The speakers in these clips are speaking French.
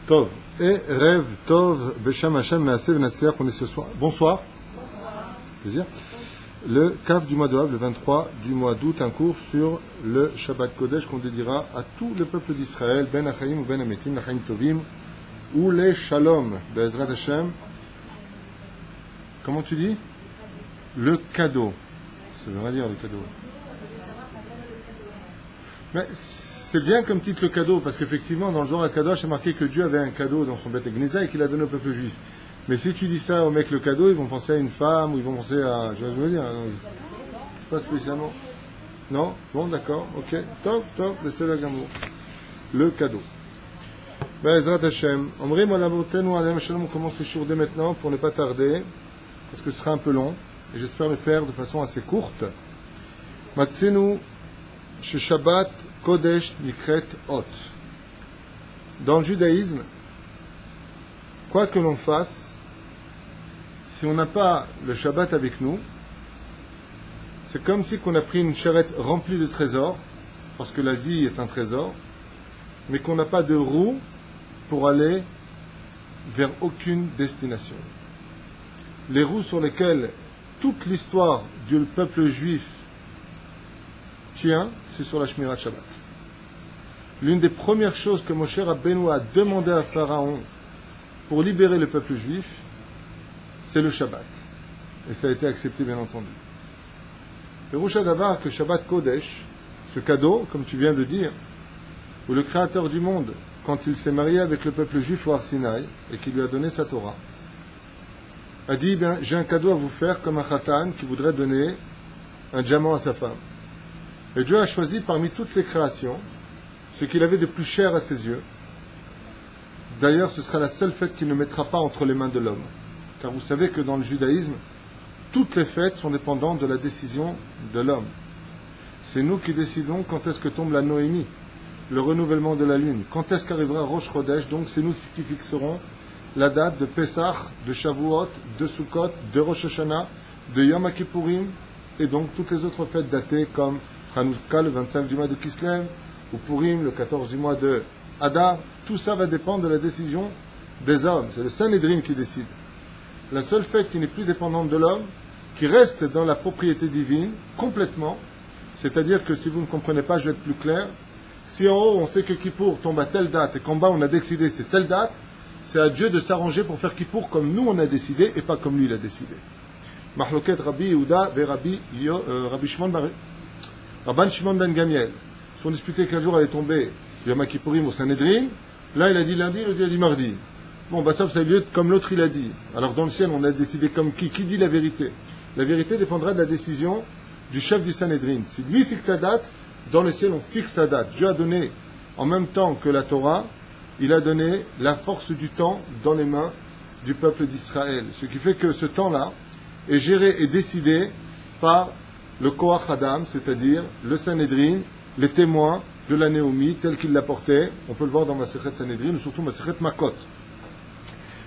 Tov. Et Rêve Tov, Besham Hashem, Naaseh Venasseach, on est ce soir. Bonsoir. Plaisir. Le CAF du mois de Av, le 23 du mois d'août, un cours sur le Shabbat Kodesh qu'on dédiera à tout le peuple d'Israël, Ben Achaim ou Ben Ametim, Lachaim Tovim, ou les Shalom, Be'ezrat Hashem. Comment tu dis? Le cadeau. Ça veut rien dire le cadeau. Mais c'est bien comme titre le cadeau, parce qu'effectivement, dans le Zohar HaKadosh, c'est marqué que Dieu avait un cadeau dans son Beth Gneza et qu'il a donné au peuple juif. Mais si tu dis ça aux mecs le cadeau, ils vont penser à une femme, ou ils vont penser à... Je veux dire, c'est pas spécialement... Non? Bon, d'accord, ok. Top, laissez la gamme. Le cadeau. Be'ezrat Hashem. Omri Molamotenu Alem Shalom, on commence le shiur dès maintenant pour ne pas tarder, parce que ce sera un peu long, et j'espère le faire de façon assez courte. Matzenu chez Shabbat Kodesh Nikret Hot. Dans le judaïsme, quoi que l'on fasse, si on n'a pas le Shabbat avec nous, c'est comme si on a pris une charrette remplie de trésors, parce que la vie est un trésor, mais qu'on n'a pas de roue pour aller vers aucune destination. Les roues sur lesquelles toute l'histoire du peuple juif tient, c'est sur la Shmirat Shabbat. L'une des premières choses que Moshe Rabbeinu a demandé à Pharaon pour libérer le peuple juif, c'est le Shabbat. Et ça a été accepté, bien entendu. Le Roucha Davar, que Shabbat Kodesh, ce cadeau, comme tu viens de dire, où le Créateur du monde, quand il s'est marié avec le peuple juif au Har Sinaï, et qu'il lui a donné sa Torah, a dit, bien, j'ai un cadeau à vous faire comme un khatan qui voudrait donner un diamant à sa femme. Et Dieu a choisi parmi toutes ses créations ce qu'il avait de plus cher à ses yeux. D'ailleurs, ce sera la seule fête qu'il ne mettra pas entre les mains de l'homme. Car vous savez que dans le judaïsme, toutes les fêtes sont dépendantes de la décision de l'homme. C'est nous qui décidons quand est-ce que tombe la Noémie, le renouvellement de la lune. Quand est-ce qu'arrivera Rosh Chodesh, donc c'est nous qui fixerons la date de Pessah, de Shavuot, de Sukkot, de Rosh Hashanah, de Yom Kippourim, et donc toutes les autres fêtes datées comme Hanouka, le 25 du mois de Kislev, ou Purim, le 14 du mois de Adar. Tout ça va dépendre de la décision des hommes. C'est le Sanhédrin qui décide. La seule fête qui n'est plus dépendante de l'homme, qui reste dans la propriété divine, complètement, c'est-à-dire que si vous ne comprenez pas, je vais être plus clair, si en haut on sait que Kippour tombe à telle date, et qu'en bas on a décidé c'est telle date, c'est à Dieu de s'arranger pour faire Kippour comme nous on a décidé, et pas comme lui il a décidé. Mahloket Rabbi Yehuda et Rabban Shimon ben Gamiel sont disputés qu'un jour allait tomber Yom Kippourim au Sanhédrin. Là, il a dit lundi, l'autre il a dit mardi. Bon, ça a eu lieu comme l'autre il a dit. Alors dans le ciel, on a décidé comme qui? Qui dit la vérité? La vérité dépendra de la décision du chef du Sanhédrin. Si lui fixe la date, dans le ciel, on fixe la date. Dieu a donné, en même temps que la Torah, il a donné la force du temps dans les mains du peuple d'Israël. Ce qui fait que ce temps-là est géré et décidé par le Koach Adam, c'est-à-dire le Sanhédrin, les témoins de la Néomie, tel qu'il l'a porté. On peut le voir dans Masechet Sanhédrin, ou surtout Masechet Makot.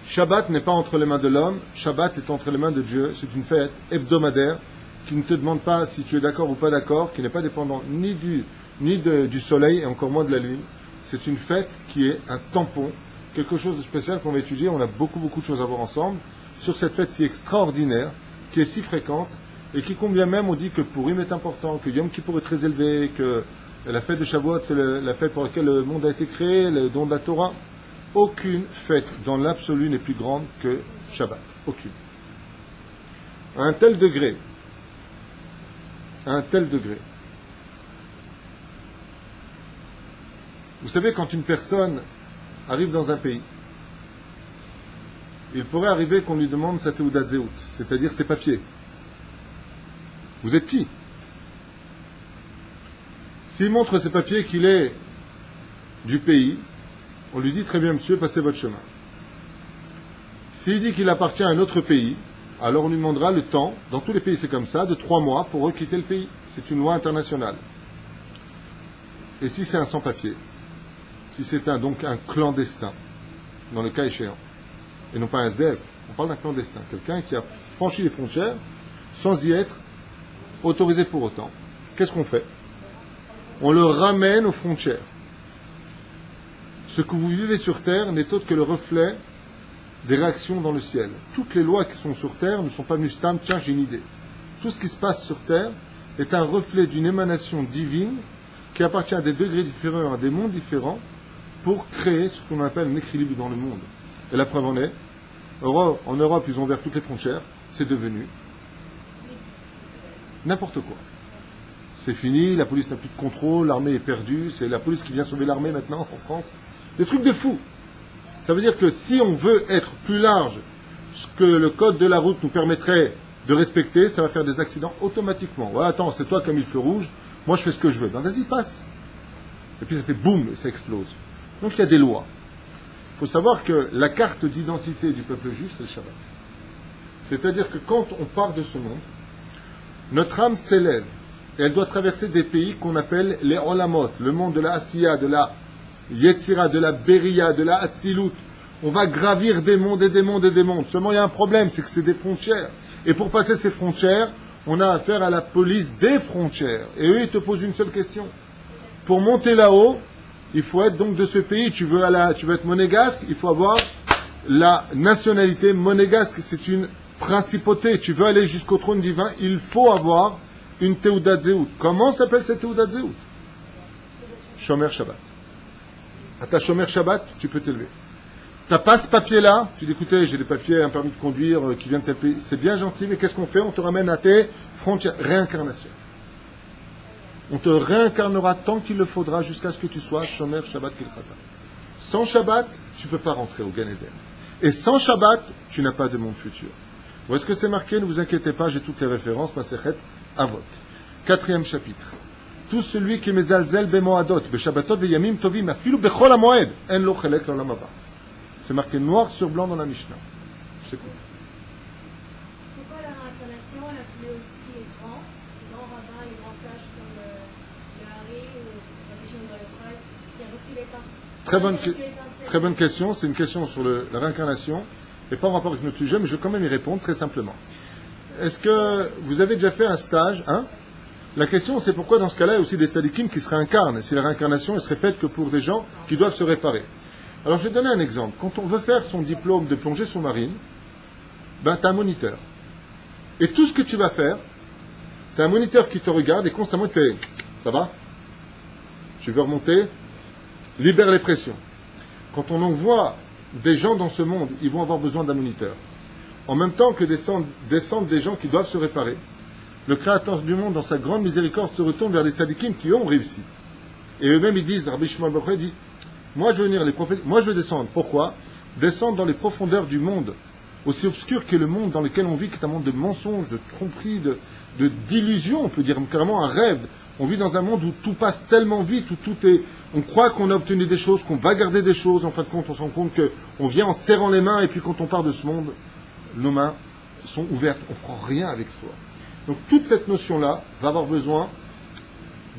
Shabbat n'est pas entre les mains de l'homme, Shabbat est entre les mains de Dieu. C'est une fête hebdomadaire qui ne te demande pas si tu es d'accord ou pas d'accord, qui n'est pas dépendant ni du soleil et encore moins de la lune. C'est une fête qui est un tampon, quelque chose de spécial qu'on va étudier. On a beaucoup de choses à voir ensemble sur cette fête si extraordinaire, qui est si fréquente, et qui combien même on dit que Purim est important, que Yom Kippour est très élevé, que la fête de Shavuot c'est la fête pour laquelle le monde a été créé, le don de la Torah. Aucune fête dans l'absolu n'est plus grande que Shabbat. Aucune. À un tel degré. Vous savez, quand une personne arrive dans un pays, il pourrait arriver qu'on lui demande sa Teudat Zehut, c'est-à-dire ses papiers. Vous êtes qui? S'il montre ses papiers qu'il est du pays, on lui dit très bien monsieur, passez votre chemin. S'il dit qu'il appartient à un autre pays, alors on lui demandera le temps, dans tous les pays c'est comme ça, de 3 mois pour requitter le pays. C'est une loi internationale. Et si c'est un sans-papier, si c'est donc un clandestin, dans le cas échéant, et non pas un SDF, on parle d'un clandestin, quelqu'un qui a franchi les frontières sans y être autorisé pour autant, qu'est-ce qu'on fait? On le ramène aux frontières. ce que vous vivez sur terre n'est autre que le reflet des réactions dans le ciel. Toutes les lois qui sont sur terre ne sont pas mustam, tiens, j'ai une idée. Tout ce qui se passe sur terre est un reflet d'une émanation divine qui appartient à des degrés différents, à des mondes différents, pour créer ce qu'on appelle un équilibre dans le monde. Et la preuve en est, en Europe, ils ont ouvert toutes les frontières, c'est devenu n'importe quoi. C'est fini, la police n'a plus de contrôle, l'armée est perdue, c'est la police qui vient sauver l'armée maintenant en France. Des trucs de fou. Ça veut dire que si on veut être plus large, ce que le code de la route nous permettrait de respecter, ça va faire des accidents automatiquement. Ouais, attends, c'est toi qui as mis le feu rouge, moi je fais ce que je veux. Ben vas-y, passe. Et puis ça fait boum, et ça explose. Donc il y a des lois. Il faut savoir que la carte d'identité du peuple juif, c'est le Shabbat. C'est-à-dire que quand on part de ce monde, notre âme s'élève et elle doit traverser des pays qu'on appelle les Olamot, le monde de la Asiya, de la Yetzira, de la Beria, de la Hatzilut. On va gravir des mondes et des mondes et des mondes. Seulement il y a un problème, c'est que c'est des frontières. Et pour passer ces frontières, on a affaire à la police des frontières. Et eux, ils te posent une seule question. Pour monter là-haut, il faut être donc de ce pays. Tu veux être monégasque, il faut avoir la nationalité monégasque. C'est une principauté. Tu veux aller jusqu'au trône divin, il faut avoir une Teudat Zéhout. Comment s'appelle cette Teudat Zéhout? Shomer Shabbat. À ta Shomer Shabbat, tu peux t'élever. Tu n'as pas ce papier-là, tu dis écoutez, j'ai des papiers, un permis de conduire qui vient de tel pays. C'est bien gentil, mais qu'est-ce qu'on fait? On te ramène à tes frontières. Réincarnation. On te réincarnera tant qu'il le faudra jusqu'à ce que tu sois Shomer Shabbat Kilchata. Sans Shabbat, tu ne peux pas rentrer au Gan Eden. Et sans Shabbat, tu n'as pas de monde futur. Où est-ce que c'est marqué? Ne vous inquiétez pas, j'ai toutes les références. Masechet Avot. 4e chapitre. Tout celui qui mezalzel bemoadot, beshabbatot veyamim tovim, afilu bechol hamoed, en lo chelek l'olam haba. C'est marqué noir sur blanc dans la Mishnah. Je t'écoute. Pourquoi la réincarnation appelée aussi les grands rabbins, les grands sages comme le Hari ou la Rishon Yochai, qui a reçu les pinceaux? Très bonne question. C'est une question sur la réincarnation, et pas en rapport avec notre sujet, mais je vais quand même y répondre très simplement. Est-ce que vous avez déjà fait un stage, hein? La question, c'est pourquoi dans ce cas-là, il y a aussi des tzadikim qui se réincarnent. Si la réincarnation elle serait faite que pour des gens qui doivent se réparer. Alors, je vais donner un exemple. Quand on veut faire son diplôme de plongée sous-marine, ben, tu as un moniteur. Et tout ce que tu vas faire, tu as un moniteur qui te regarde et constamment il fait « Ça va? Tu veux remonter? Libère les pressions. » Quand on envoie des gens dans ce monde, ils vont avoir besoin d'un moniteur. En même temps que descendent des gens qui doivent se réparer, le Créateur du monde, dans sa grande miséricorde, se retourne vers les tzadikim qui ont réussi. Et eux-mêmes, ils disent, Rabbi Shmuel Bar Yochai dit, moi je veux venir les prophètes, moi je veux descendre. Pourquoi? Descendre dans les profondeurs du monde, aussi obscur qu'est le monde dans lequel on vit, qui est un monde de mensonges, de tromperies, d'illusions, on peut dire carrément un rêve. On vit dans un monde où tout passe tellement vite, où tout est... On croit qu'on a obtenu des choses, qu'on va garder des choses, en fin de compte, on se rend compte qu'on vient en serrant les mains, et puis quand on part de ce monde, nos mains sont ouvertes, on ne prend rien avec soi. Donc toute cette notion-là va avoir besoin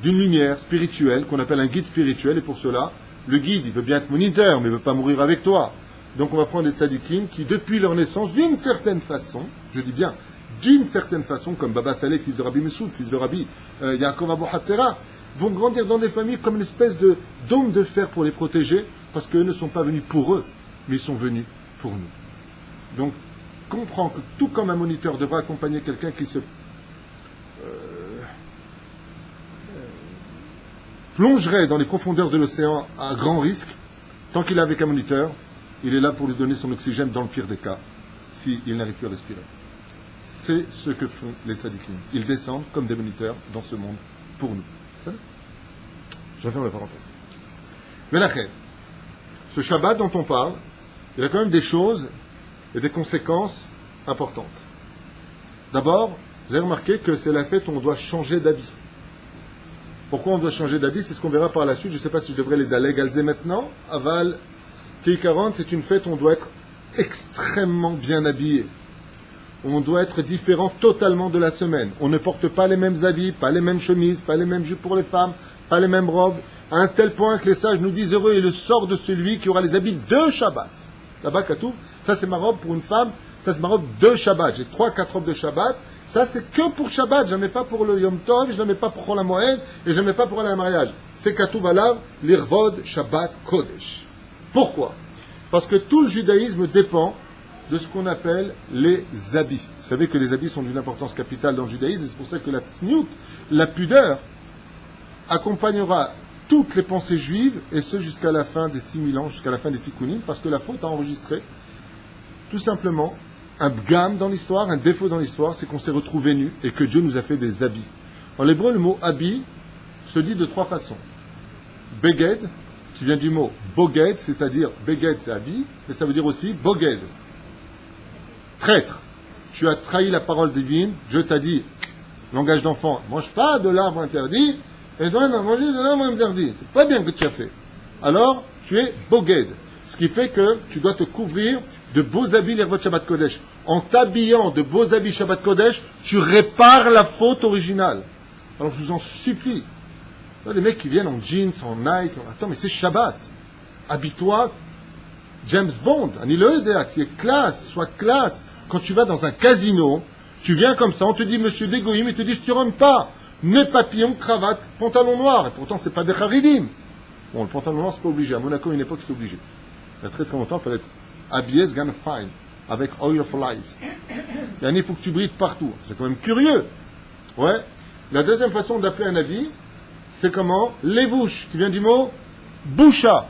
d'une lumière spirituelle, qu'on appelle un guide spirituel, et pour cela, le guide, il veut bien être moniteur, mais il ne veut pas mourir avec toi. Donc on va prendre des tzadikim qui, depuis leur naissance, d'une certaine façon, je dis bien, d'une certaine façon, comme Baba Saleh, fils de Rabbi Messoud, fils de Rabbi Yaakov Abu Hatzera, vont grandir dans des familles comme une espèce de dôme de fer pour les protéger, parce qu'eux ne sont pas venus pour eux, mais ils sont venus pour nous. Donc, comprends que tout comme un moniteur devra accompagner quelqu'un qui se plongerait dans les profondeurs de l'océan à grand risque, tant qu'il est avec un moniteur, il est là pour lui donner son oxygène dans le pire des cas, s'il n'arrive plus à respirer. C'est ce que font les tzadikim. Ils descendent comme des moniteurs dans ce monde pour nous. Je referme la parenthèse. Mais là, ce Shabbat dont on parle, il y a quand même des choses et des conséquences importantes. D'abord, vous avez remarqué que c'est la fête où on doit changer d'habit. Pourquoi on doit changer d'habit? C'est ce qu'on verra par la suite. Je ne sais pas si je devrais les daler galzer maintenant. Aval, Kei 40, c'est une fête où on doit être extrêmement bien habillé. On doit être différent totalement de la semaine. On ne porte pas les mêmes habits, pas les mêmes chemises, pas les mêmes jupes pour les femmes, pas les mêmes robes, à un tel point que les sages nous disent heureux est le sort de celui qui aura les habits de Shabbat. Là-bas, Katouf, ça c'est ma robe pour une femme, ça c'est ma robe de Shabbat. J'ai 3-4 robes de Shabbat, ça c'est que pour Shabbat, je n'en mets pas pour le Yom Tov, je n'en mets pas pour Chol HaMoed, et je n'en mets pas pour aller à un mariage. C'est Katouf Alav, l'Irvod Shabbat Kodesh. Pourquoi? Parce que tout le judaïsme dépend de ce qu'on appelle les habits. Vous savez que les habits sont d'une importance capitale dans le judaïsme, et c'est pour ça que la tzniut, la pudeur, accompagnera toutes les pensées juives, et ce jusqu'à la fin des 6000 ans, jusqu'à la fin des tikkunim, parce que la faute a enregistré tout simplement un bgam dans l'histoire, un défaut dans l'histoire, c'est qu'on s'est retrouvé nus et que Dieu nous a fait des habits. En hébreu, le mot habit se dit de 3 façons. Beged, qui vient du mot boged, c'est-à-dire beged c'est habit, mais ça veut dire aussi boged. Traître. Tu as trahi la parole divine, Dieu t'a dit, langage d'enfant, mange pas de l'arbre interdit, et toi, on a mangé de l'arbre interdit. C'est pas bien que tu as fait. Alors, tu es boged. Ce qui fait que tu dois te couvrir de beaux habits l'Ervot Shabbat Kodesh. En t'habillant de beaux habits Shabbat Kodesh, tu répares la faute originale. Alors je vous en supplie. Là, les mecs qui viennent en jeans, en Nike, attends, mais c'est Shabbat. Habille-toi, James Bond, tu es classe, sois classe. Quand tu vas dans un casino, tu viens comme ça, on te dit Monsieur Dégoïm, et te dit tu rentres pas. Nez papillon, cravate, pantalon noir. Et pourtant, c'est pas des charidim. Bon, le pantalon noir, c'est pas obligé. À Monaco, à une époque, c'était obligé. Il y a très très longtemps, il fallait être habillé, c'est gonna fine, avec oil of lies. Il faut que tu brilles partout. C'est quand même curieux. Ouais. La deuxième façon d'appeler un habit, c'est comment? Levouche, qui vient du mot boucha.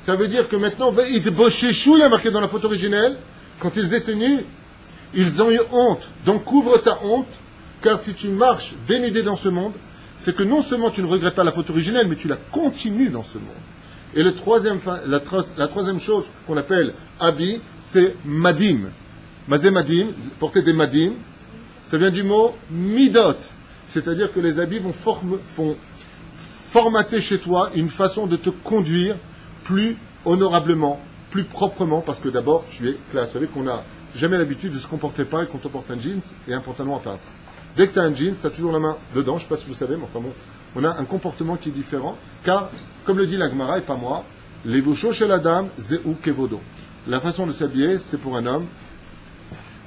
Ça veut dire que maintenant, il y a marqué dans la photo originelle, quand ils étaient nus, ils ont eu honte. Donc couvre ta honte, car si tu marches dénudé dans ce monde, c'est que non seulement tu ne regrettes pas la photo originelle, mais tu la continues dans ce monde. Et la troisième chose qu'on appelle habit, c'est madim. Mazé madim, porter des madim, ça vient du mot midot. C'est-à-dire que les habits vont formater chez toi une façon de te conduire plus honorablement, plus proprement, parce que d'abord, tu es classe. Vous savez qu'on n'a jamais l'habitude de se comporter pareil quand on porte un jeans et un pantalon en pince. Dès que tu as un jeans, tu as toujours la main dedans, je ne sais pas si vous savez, mais enfin bon, on a un comportement qui est différent, car, comme le dit la Gemara, et pas moi, Levusho chez la dame, zeu kevodo. La façon de s'habiller, c'est pour un homme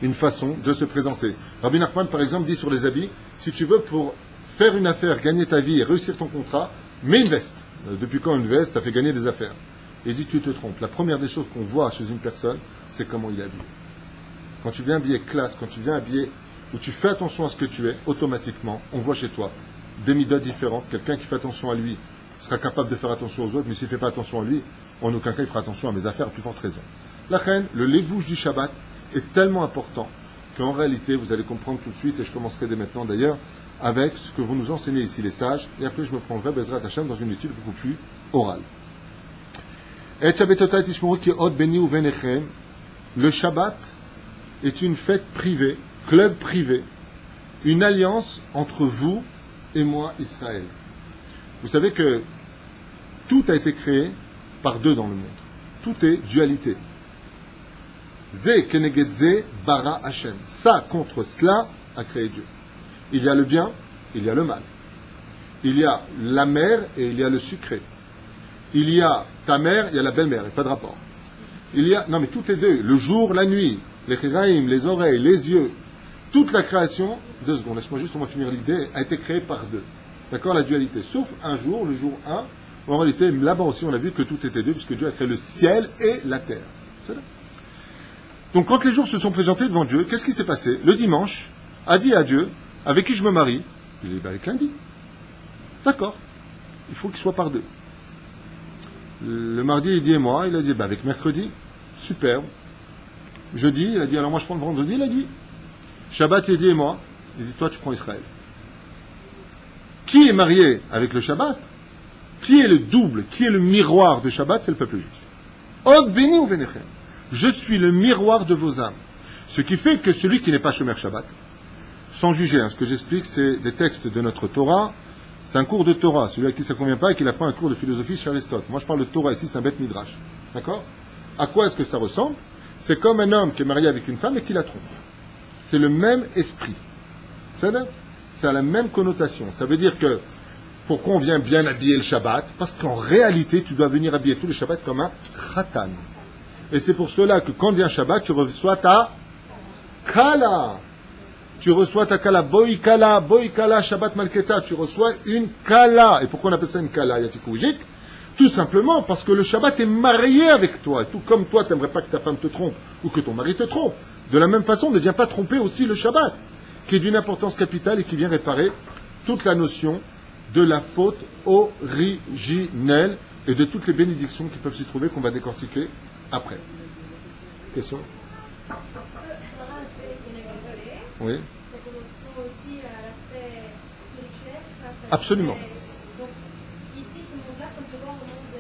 une façon de se présenter. Rabbi Nachman, par exemple, dit sur les habits, si tu veux, pour faire une affaire, gagner ta vie et réussir ton contrat, mets une veste. Depuis quand une veste, ça fait gagner des affaires? Et dit, tu te trompes. La première des choses qu'on voit chez une personne, c'est comment il est habillé. Quand tu viens habiller classe, quand tu viens habiller où tu fais attention à ce que tu es, automatiquement, on voit chez toi des midotes différentes. Quelqu'un qui fait attention à lui sera capable de faire attention aux autres, mais s'il ne fait pas attention à lui, en aucun cas il fera attention à mes affaires, à plus forte raison. La reine, le levouche du Shabbat est tellement important qu'en réalité, vous allez comprendre tout de suite, et je commencerai dès maintenant d'ailleurs, avec ce que vous nous enseignez ici les sages, et après je me prendrai Bezrat Hashem dans une étude beaucoup plus orale. Le Shabbat est une fête privée, club privé, une alliance entre vous et moi, Israël. Vous savez que tout a été créé par deux dans le monde. Tout est dualité. Ze keneged ze bara Hashem. Ça contre cela a créé Dieu. Il y a le bien, il y a le mal. Il y a la mère et il y a le sucré. Il y a ta mère, il y a la belle-mère, il n'y a pas de rapport. Il y a, non mais toutes les deux, le jour, la nuit, les chiraïm, les oreilles, les yeux, toute la création, 2 secondes, laisse-moi juste, on va finir l'idée, a été créée par deux. D'accord, la dualité. Sauf un jour, le jour 1, en réalité, là-bas aussi, on a vu que tout était deux, puisque Dieu a créé le ciel et la terre. C'est là. Donc quand les jours se sont présentés devant Dieu, qu'est-ce qui s'est passé? Le dimanche a dit à Dieu, avec qui je me marie? Il dit, avec lundi. D'accord, il faut qu'il soit par deux. Le mardi, il dit, et moi? Il a dit, avec mercredi. Superbe. Jeudi, il a dit, alors moi je prends le vendredi, il a dit. Shabbat, il dit, et moi? Il dit, toi tu prends Israël. Qui est marié avec le Shabbat? Qui est le double? Qui est le miroir de Shabbat? C'est le peuple juif. Od beni ou venechem. Je suis le miroir de vos âmes. Ce qui fait que celui qui n'est pas Shomer Shabbat, sans juger, ce que j'explique, c'est des textes de notre Torah. C'est un cours de Torah. Celui à qui ça ne convient pas et qui n'a pas un cours de philosophie chez Aristote. Moi, je parle de Torah ici, c'est un bête midrash. D'accord? À quoi est-ce que ça ressemble? C'est comme un homme qui est marié avec une femme et qui la trompe. C'est le même esprit. Ça a la même connotation. Ça veut dire que, pourquoi on vient bien habiller le Shabbat? Parce qu'en réalité, tu dois venir habiller tout le Shabbat comme un khatan. Et c'est pour cela que quand vient Shabbat, tu reçois ta kala. Tu reçois ta kala, boy kala, Shabbat malketa. Tu reçois une kala. Et pourquoi on appelle ça une kala, Yatikoujik? Tout simplement parce que le Shabbat est marié avec toi. Tout comme toi, tu n'aimerais pas que ta femme te trompe ou que ton mari te trompe. De la même façon, ne viens pas tromper aussi le Shabbat, qui est d'une importance capitale et qui vient réparer toute la notion de la faute originelle et de toutes les bénédictions qui peuvent s'y trouver, qu'on va décortiquer après. Question? Oui. Ça correspond aussi à l'aspect spirituel face à Absolument. Donc, ici, ce monde-là, comme tu vois, au monde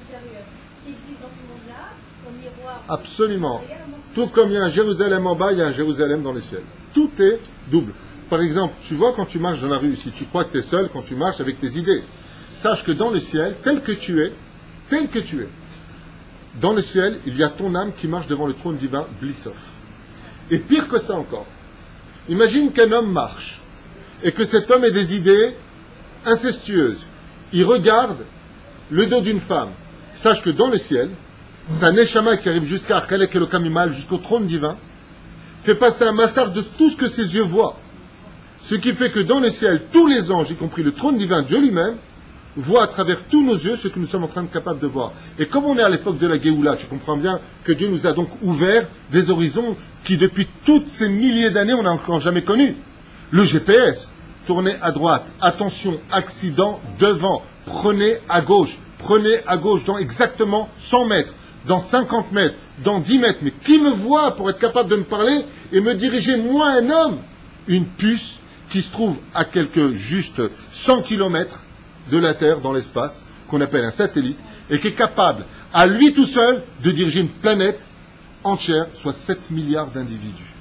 supérieur. Ce qui existe dans ce monde-là, comme miroir. Absolument. Il y a le monde Tout comme il y a un Jérusalem en bas, il y a un Jérusalem dans les ciels. Tout est double. Par exemple, tu vois quand tu marches dans la rue ici, tu crois que tu es seul quand tu marches avec tes idées. Sache que dans le ciel, tel que tu es, dans le ciel, il y a ton âme qui marche devant le trône divin, Blissof. Et pire que ça encore. Imagine qu'un homme marche et que cet homme ait des idées incestueuses. Il regarde le dos d'une femme. Sache que dans le ciel, sa neshama qui arrive jusqu'à Archalek Elokamimal, jusqu'au trône divin, fait passer un massacre de tout ce que ses yeux voient. Ce qui fait que dans le ciel, tous les anges, y compris le trône divin, Dieu lui-même, voit à travers tous nos yeux ce que nous sommes en train de capables de voir. Et comme on est à l'époque de la Géoula, tu comprends bien que Dieu nous a donc ouvert des horizons qui, depuis toutes ces milliers d'années, on n'a encore jamais connus. Le GPS, tournez à droite, attention, accident devant, prenez à gauche dans exactement 100 mètres, dans 50 mètres, dans 10 mètres. Mais qui me voit pour être capable de me parler et me diriger, moi, un homme? Une puce qui se trouve à quelques juste 100 kilomètres de la Terre dans l'espace, qu'on appelle un satellite, et qui est capable, à lui tout seul, de diriger une planète entière, soit 7 milliards d'individus.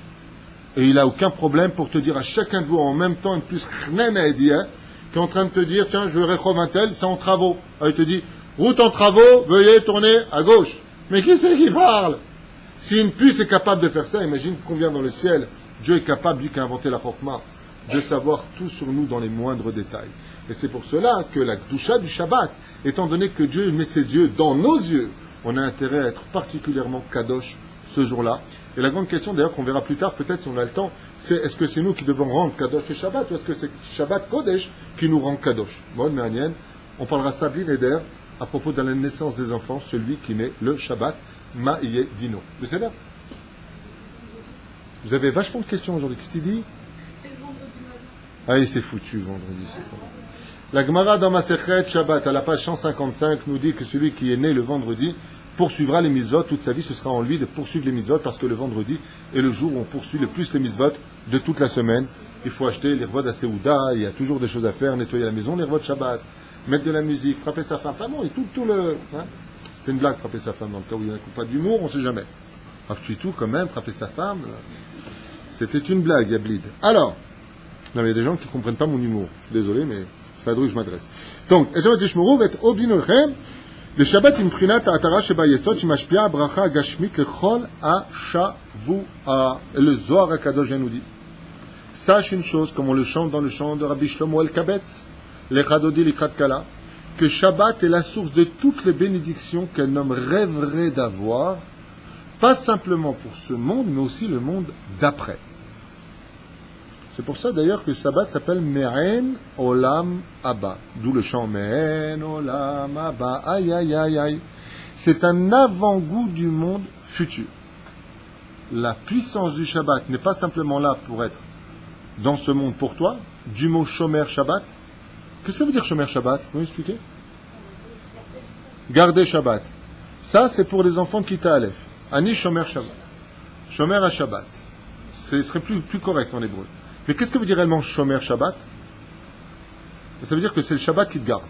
Et il n'a aucun problème pour te dire à chacun de vous en même temps, une puce qui est en train de te dire, tiens, je vais réchauffer un tel, c'est en travaux. Alors il te dit, route en travaux, veuillez tourner à gauche. Mais qui c'est qui parle? Si une puce est capable de faire ça, imagine combien dans le ciel, Dieu est capable, lui qui a inventé la Chokhmah, de savoir tout sur nous dans les moindres détails. Et c'est pour cela que la Kedusha du Shabbat, étant donné que Dieu met ses yeux dans nos yeux, on a intérêt à être particulièrement kadosh ce jour-là. Et la grande question, d'ailleurs, qu'on verra plus tard, peut-être si on a le temps, c'est est-ce que c'est nous qui devons rendre kadosh et Shabbat, ou est-ce que c'est Shabbat Kodesh qui nous rend kadosh? Bon, mais Anienne, on parlera Sabine et d'air à propos de la naissance des enfants, celui qui naît le Shabbat, Ma'iyeh Dino. Mais c'est là. Vous avez vachement de questions aujourd'hui. Qu'est-ce qu'il dit? Ah, il s'est foutu vendredi, c'est bon. La Gemara dans Masechet Shabbat, à la page 155, nous dit que celui qui est né le vendredi poursuivra les mitzvot. Toute sa vie, ce sera en lui de poursuivre les mitzvot, parce que le vendredi est le jour où on poursuit le plus les mitzvot de toute la semaine. Il faut acheter les revod à Seouda, il y a toujours des choses à faire, nettoyer la maison, les revod Shabbat, mettre de la musique, frapper sa femme. Enfin bon, et tout le... Hein, c'est une blague, frapper sa femme, dans le cas où il n'y a pas d'humour, on ne sait jamais. Frappe-tu tout quand même, frapper sa femme. C'était une blague, Yablid. Alors, non, mais il y a des gens qui ne comprennent pas mon humour. Je suis désolé, mais c'est à eux que je m'adresse. Donc, le Shabbat imprinat atara sheba yesod shemashpia bracha gashmit lechol ha-shavua. Et le Zohar HaKadosh vient nous dire. Sache une chose, comme on le chante dans le chant de Rabbi Shlomo El-Kabetz, l'Echadodi l'Ikrat Kala, que Shabbat est la source de toutes les bénédictions qu'un homme rêverait d'avoir, pas simplement pour ce monde, mais aussi le monde d'après. C'est pour ça d'ailleurs que Shabbat s'appelle Me'en Olam Abba. D'où le chant Me'en Olam Abba. Aïe, aïe, aïe, aïe. C'est un avant-goût du monde futur. La puissance du Shabbat n'est pas simplement là pour être dans ce monde pour toi, du mot Shomer Shabbat. Qu'est-ce que ça veut dire Shomer Shabbat? Vous pouvez m'expliquer? Garder Shabbat. Ça, c'est pour les enfants qui Aleph. Ani Shomer Shabbat. Shomer à Shabbat. Ce serait plus correct en hébreu. Mais qu'est-ce que veut dire réellement Shomer Shabbat? Ça veut dire que c'est le Shabbat qui te garde.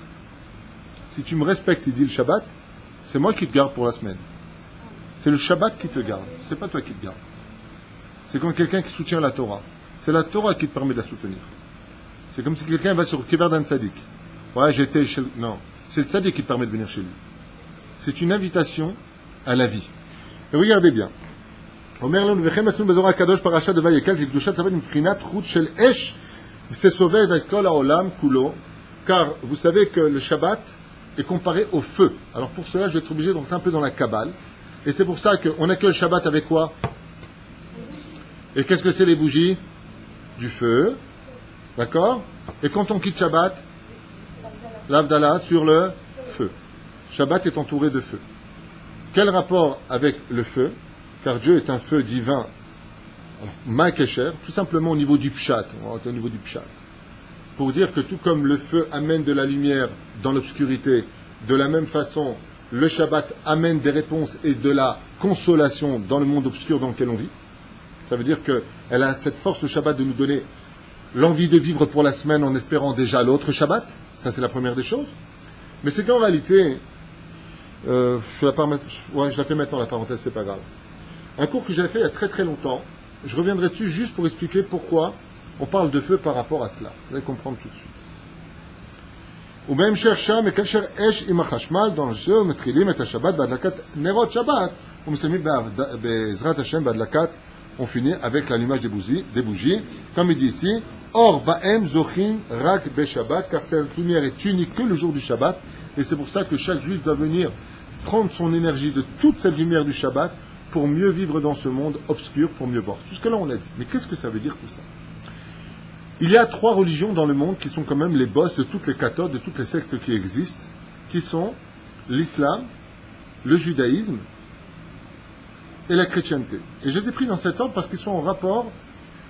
Si tu me respectes et dis le Shabbat, c'est moi qui te garde pour la semaine. C'est le Shabbat qui te garde. C'est pas toi qui te garde. C'est comme quelqu'un qui soutient la Torah. C'est la Torah qui te permet de la soutenir. C'est comme si quelqu'un va sur Kever d'un Tzadik. Ouais, j'étais chez... Non. C'est le Tzadik qui te permet de venir chez lui. C'est une invitation à la vie. Et regardez bien. Omer לנו וכם עשינו בזוהר הקדוש פרשת ויקל שקדושת שבת מבחינת חוט של אש c'est sauvé avec כל העולם כולו car vous savez que le Shabbat est comparé au feu. Alors pour cela je vais être obligé d'entrer un peu dans la Kabbale et c'est pour ça qu'on accueille le Shabbat avec quoi? Et qu'est-ce que c'est les bougies? Du feu, d'accord? Et quand on quitte Shabbat, l'Avdallah sur le feu. Shabbat est entouré de feu. Quel rapport avec le feu? Car Dieu est un feu divin, Ma'akesher, tout simplement au niveau du pshat, au niveau du pshat. Pour dire que tout comme le feu amène de la lumière dans l'obscurité, de la même façon, le Shabbat amène des réponses et de la consolation dans le monde obscur dans lequel on vit. Ça veut dire qu'elle a cette force, le Shabbat, de nous donner l'envie de vivre pour la semaine en espérant déjà l'autre Shabbat. Ça, c'est la première des choses. Mais c'est qu'en réalité, je la fais maintenant, la parenthèse, c'est pas grave. Un cours que j'avais fait il y a très très longtemps, je reviendrai dessus juste pour expliquer pourquoi on parle de feu par rapport à cela. Vous allez comprendre tout de suite. Ou même chercha, mais kacher esh im hachashmal, dans le jeu, metchilim et Shabbat, badlakat nerot Shabbat, ou mesemi be'ezrat Hashem badlakat, on finit avec l'allumage des bougies, comme il dit ici, or ba'em zochim rak be Shabbat, car cette lumière est unique que le jour du Shabbat, et c'est pour ça que chaque juif doit venir prendre son énergie de toute cette lumière du Shabbat pour mieux vivre dans ce monde obscur, pour mieux voir. Jusque-là, on l'a dit. Mais qu'est-ce que ça veut dire tout ça? Il y a 3 religions dans le monde qui sont quand même les boss de toutes les cathodes, de toutes les sectes qui existent, qui sont l'islam, le judaïsme et la chrétienté. Et je les ai pris dans cet ordre parce qu'ils sont en rapport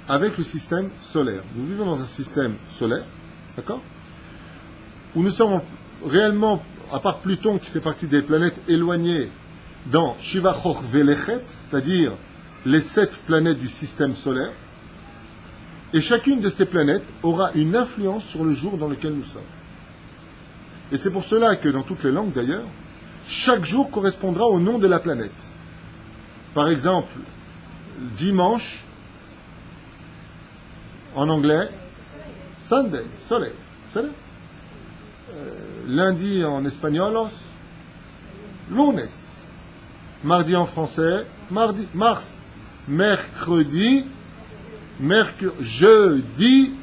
avec le système solaire. Nous vivons dans un système solaire, d'accord, où nous sommes réellement, à part Pluton qui fait partie des planètes éloignées, dans Shiva Choch Velechet, c'est-à-dire les 7 planètes du système solaire, et chacune de ces planètes aura une influence sur le jour dans lequel nous sommes. Et c'est pour cela que dans toutes les langues d'ailleurs, chaque jour correspondra au nom de la planète. Par exemple, dimanche, en anglais, Sunday, soleil. Lundi en espagnol, lunes. Mardi en français, mars. Mercredi, jeudi,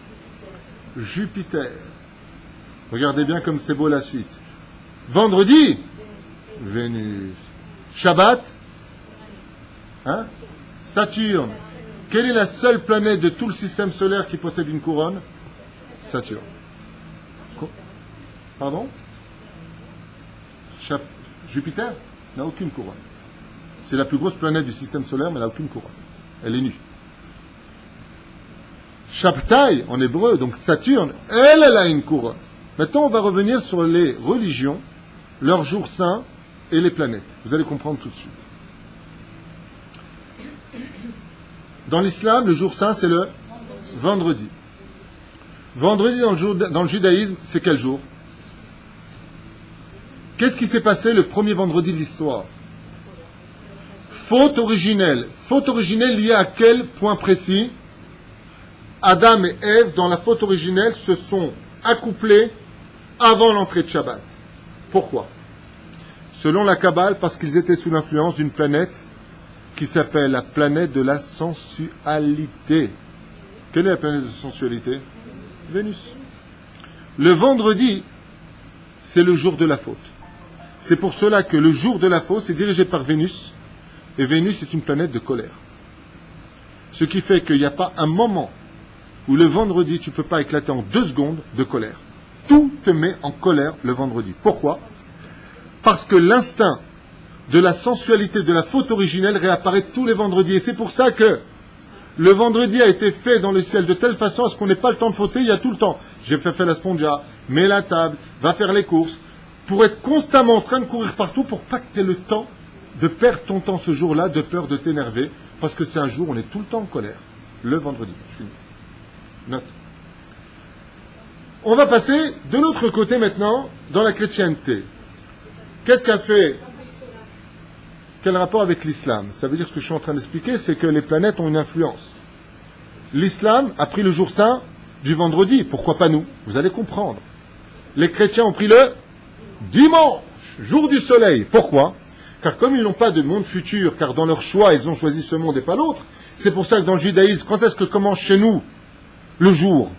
Jupiter. Regardez bien comme c'est beau la suite. Vendredi, Vénus. Shabbat, Saturne. Quelle est la seule planète de tout le système solaire qui possède une couronne? Saturne. Pardon? Jupiter n'a aucune couronne. C'est la plus grosse planète du système solaire, mais elle n'a aucune couronne. Elle est nue. Shabtai, en hébreu, donc Saturne, elle a une couronne. Maintenant, on va revenir sur les religions, leurs jours saints et les planètes. Vous allez comprendre tout de suite. Dans l'islam, le jour saint, c'est le vendredi. Vendredi, dans le judaïsme, c'est quel jour? Qu'est-ce qui s'est passé le premier vendredi de l'histoire? Faute originelle. Faute originelle liée à quel point précis? Adam et Ève, dans la faute originelle, se sont accouplés avant l'entrée de Shabbat. Pourquoi? Selon la Kabbale, parce qu'ils étaient sous l'influence d'une planète qui s'appelle la planète de la sensualité. Quelle est la planète de sensualité? Vénus. Le vendredi, c'est le jour de la faute. C'est pour cela que le jour de la faute, c'est dirigé par Vénus, et Vénus est une planète de colère. Ce qui fait qu'il n'y a pas un moment où le vendredi, tu ne peux pas éclater en 2 secondes de colère. Tout te met en colère le vendredi. Pourquoi? Parce que l'instinct de la sensualité, de la faute originelle réapparaît tous les vendredis. Et c'est pour ça que le vendredi a été fait dans le ciel de telle façon à ce qu'on n'ait pas le temps de fauter, il y a tout le temps. J'ai fait la spongia, mets la table, va faire les courses, pour être constamment en train de courir partout pour pas que tu aies le temps de perdre ton temps ce jour-là, de peur de t'énerver, parce que c'est un jour où on est tout le temps en colère. Le vendredi. Je finis. Note. On va passer de l'autre côté maintenant, dans la chrétienté. Qu'est-ce qu'a fait? Quel rapport avec l'islam? Ça veut dire ce que je suis en train d'expliquer, c'est que les planètes ont une influence. L'islam a pris le jour saint du vendredi. Pourquoi pas nous? Vous allez comprendre. Les chrétiens ont pris le dimanche, jour du soleil. Pourquoi? Car comme ils n'ont pas de monde futur, car dans leur choix, ils ont choisi ce monde et pas l'autre, c'est pour ça que dans le judaïsme, quand est-ce que commence chez nous le jour?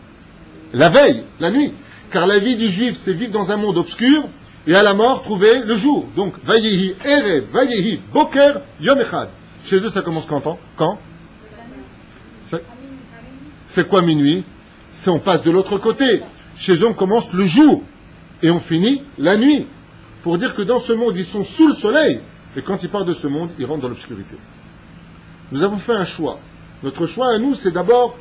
La veille, la nuit. Car la vie du juif, c'est vivre dans un monde obscur, et à la mort, trouver le jour. Donc, Vayehi Erev, Vayehi Boker, Yom Echad. Chez eux, ça commence quand? C'est quoi minuit? On passe de l'autre côté. Chez eux, on commence le jour, et on finit la nuit. pour dire que dans ce monde, ils sont sous le soleil, et quand ils partent de ce monde, ils rentrent dans l'obscurité. Nous avons fait un choix. Notre choix à nous, c'est d'abord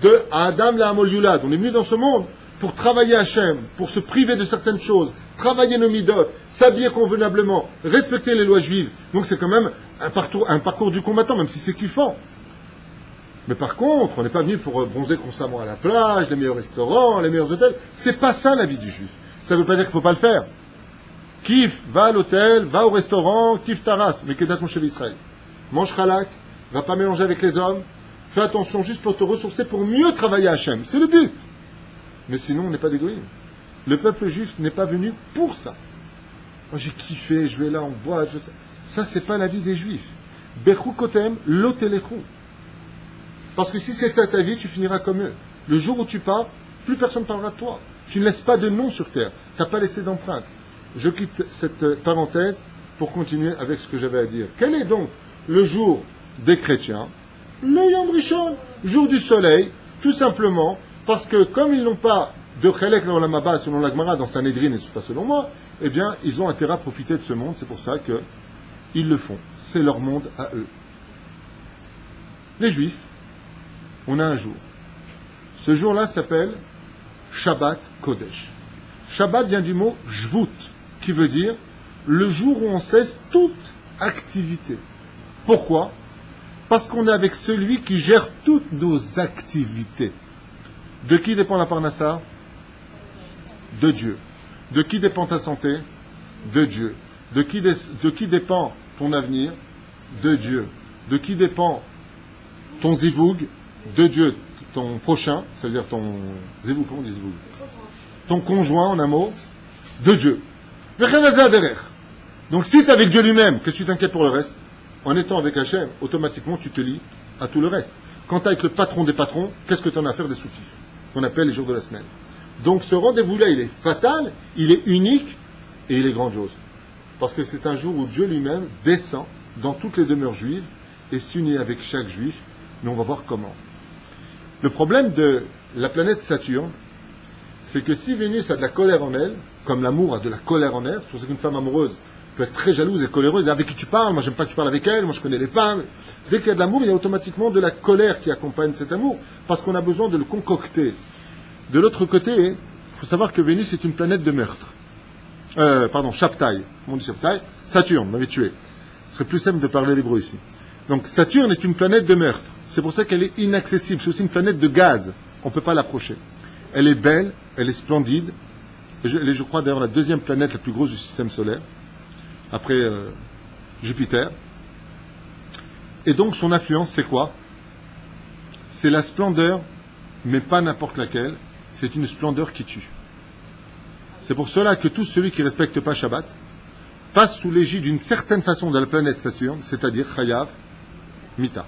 de Adam la Hamol Yulad. On est venu dans ce monde pour travailler Hachem, pour se priver de certaines choses, travailler nos midot, s'habiller convenablement, respecter les lois juives. Donc c'est quand même un parcours du combattant, même si c'est kiffant. Mais par contre, on n'est pas venu pour bronzer constamment à la plage, les meilleurs restaurants, les meilleurs hôtels. C'est pas ça la vie du juif. Ça ne veut pas dire qu'il ne faut pas le faire. Kiffe, va à l'hôtel, va au restaurant, kiffe ta race, mais qu'est-ce ton chef Israël. Mange halak, va pas mélanger avec les hommes, fais attention juste pour te ressourcer, pour mieux travailler à Hachem. C'est le but. Mais sinon, on n'est pas d'égoïsme. Le peuple juif n'est pas venu pour ça. Moi, j'ai kiffé, je vais là en boîte. Ça, c'est pas la vie des juifs. Bechou kotem, lotelechu. Parce que si c'est ça ta vie, tu finiras comme eux. Le jour où tu pars, plus personne ne parlera de toi. Tu ne laisses pas de nom sur terre. Tu n'as pas laissé d'empreinte. Je quitte cette parenthèse pour continuer avec ce que j'avais à dire. Quel est donc le jour des chrétiens? Le Yom Rishon, jour du soleil, tout simplement, parce que comme ils n'ont pas de Chelek dans la Maba, selon la Gemara, dans Sanhedrin, et pas selon moi, eh bien, ils ont intérêt à profiter de ce monde, c'est pour ça qu'ils le font. C'est leur monde à eux. Les Juifs, on a un jour. Ce jour-là s'appelle Shabbat Kodesh. Shabbat vient du mot Jvut, qui veut dire le jour où on cesse toute activité. Pourquoi? Parce qu'on est avec celui qui gère toutes nos activités. De qui dépend la parnassa? De Dieu. De qui dépend ta santé? De Dieu. De qui dépend ton avenir? De Dieu. De qui dépend ton zivoug? De Dieu. Ton prochain, c'est-à-dire ton zivoug, comment on dit zivoug? Ton conjoint, en un mot, de Dieu. Donc si tu es avec Dieu lui-même, qu'est-ce que tu t'inquiètes pour le reste? En étant avec Hachem, automatiquement tu te lis à tout le reste. Quand tu es avec le patron des patrons, qu'est-ce que tu en as à faire des soufifs, qu'on appelle les jours de la semaine? Donc ce rendez-vous-là, il est fatal, il est unique et il est grandiose. Parce que c'est un jour où Dieu lui-même descend dans toutes les demeures juives et s'unit avec chaque juif. Mais on va voir comment. Le problème de la planète Saturne, c'est que si Vénus a de la colère en elle, comme l'amour a de la colère en elle, c'est pour ça qu'une femme amoureuse peut être très jalouse et coléreuse, et avec qui tu parles, moi j'aime pas que tu parles avec elle, moi je connais les femmes. Dès qu'il y a de l'amour, il y a automatiquement de la colère qui accompagne cet amour, parce qu'on a besoin de le concocter. De l'autre côté, il faut savoir que Vénus est une planète de meurtre. Shabtai. Comment on dit Shabtai? Saturne, m'avait tué. Ce serait plus simple de parler l'hébreu ici. Donc Saturne est une planète de meurtre. C'est pour ça qu'elle est inaccessible. C'est aussi une planète de gaz. On ne peut pas l'approcher. Elle est belle, elle est splendide. Elle est, je crois, d'ailleurs la deuxième planète la plus grosse du système solaire, après Jupiter. Et donc son influence, c'est quoi? C'est la splendeur, mais pas n'importe laquelle. C'est une splendeur qui tue. C'est pour cela que tout celui qui ne respecte pas Shabbat passe sous l'égide d'une certaine façon de la planète Saturne, c'est-à-dire Chayav Mita.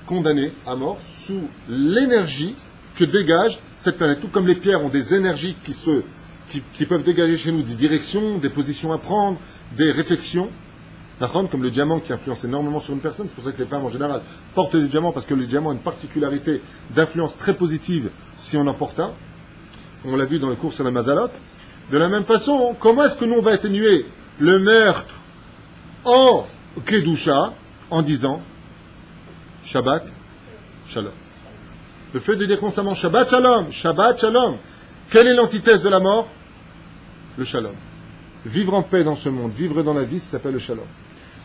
Condamné à mort sous l'énergie que dégage cette planète. Tout comme les pierres ont des énergies qui peuvent dégager chez nous des directions, des positions à prendre, des réflexions. Comme le diamant qui influence énormément sur une personne. C'est pour ça que les femmes en général portent du diamant, parce que le diamant a une particularité d'influence très positive si on en porte un. On l'a vu dans le cours sur la Mazalot. De la même façon, comment est-ce que nous on va atténuer le meurtre en Kedusha en disant Shabbat Shalom? Le fait de dire constamment Shabbat Shalom, Shabbat Shalom. Quelle est l'antithèse de la mort? Le Shalom. Vivre en paix dans ce monde, vivre dans la vie, ça s'appelle le Shalom.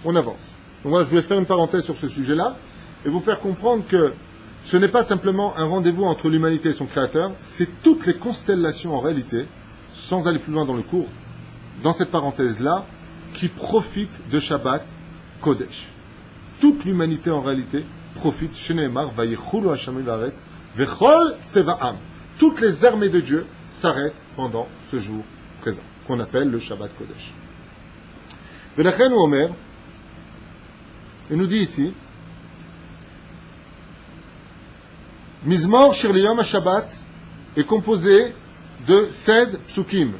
On avance. Donc voilà, je voulais faire une parenthèse sur ce sujet-là et vous faire comprendre que ce n'est pas simplement un rendez-vous entre l'humanité et son Créateur, c'est toutes les constellations en réalité, sans aller plus loin dans le cours, dans cette parenthèse-là, qui profitent de Shabbat Kodesh. Toute l'humanité en réalité profite, Sheneemar, Vayichulu Hashem Vaaretz, Vechol Tsevaam. Toutes les armées de Dieu s'arrêtent pendant ce jour présent, qu'on appelle le Shabbat Kodesh. Velachen ou Omer, il nous dit ici, Mizmor Shir Liyom HaShabbat est composé de 16 psukim.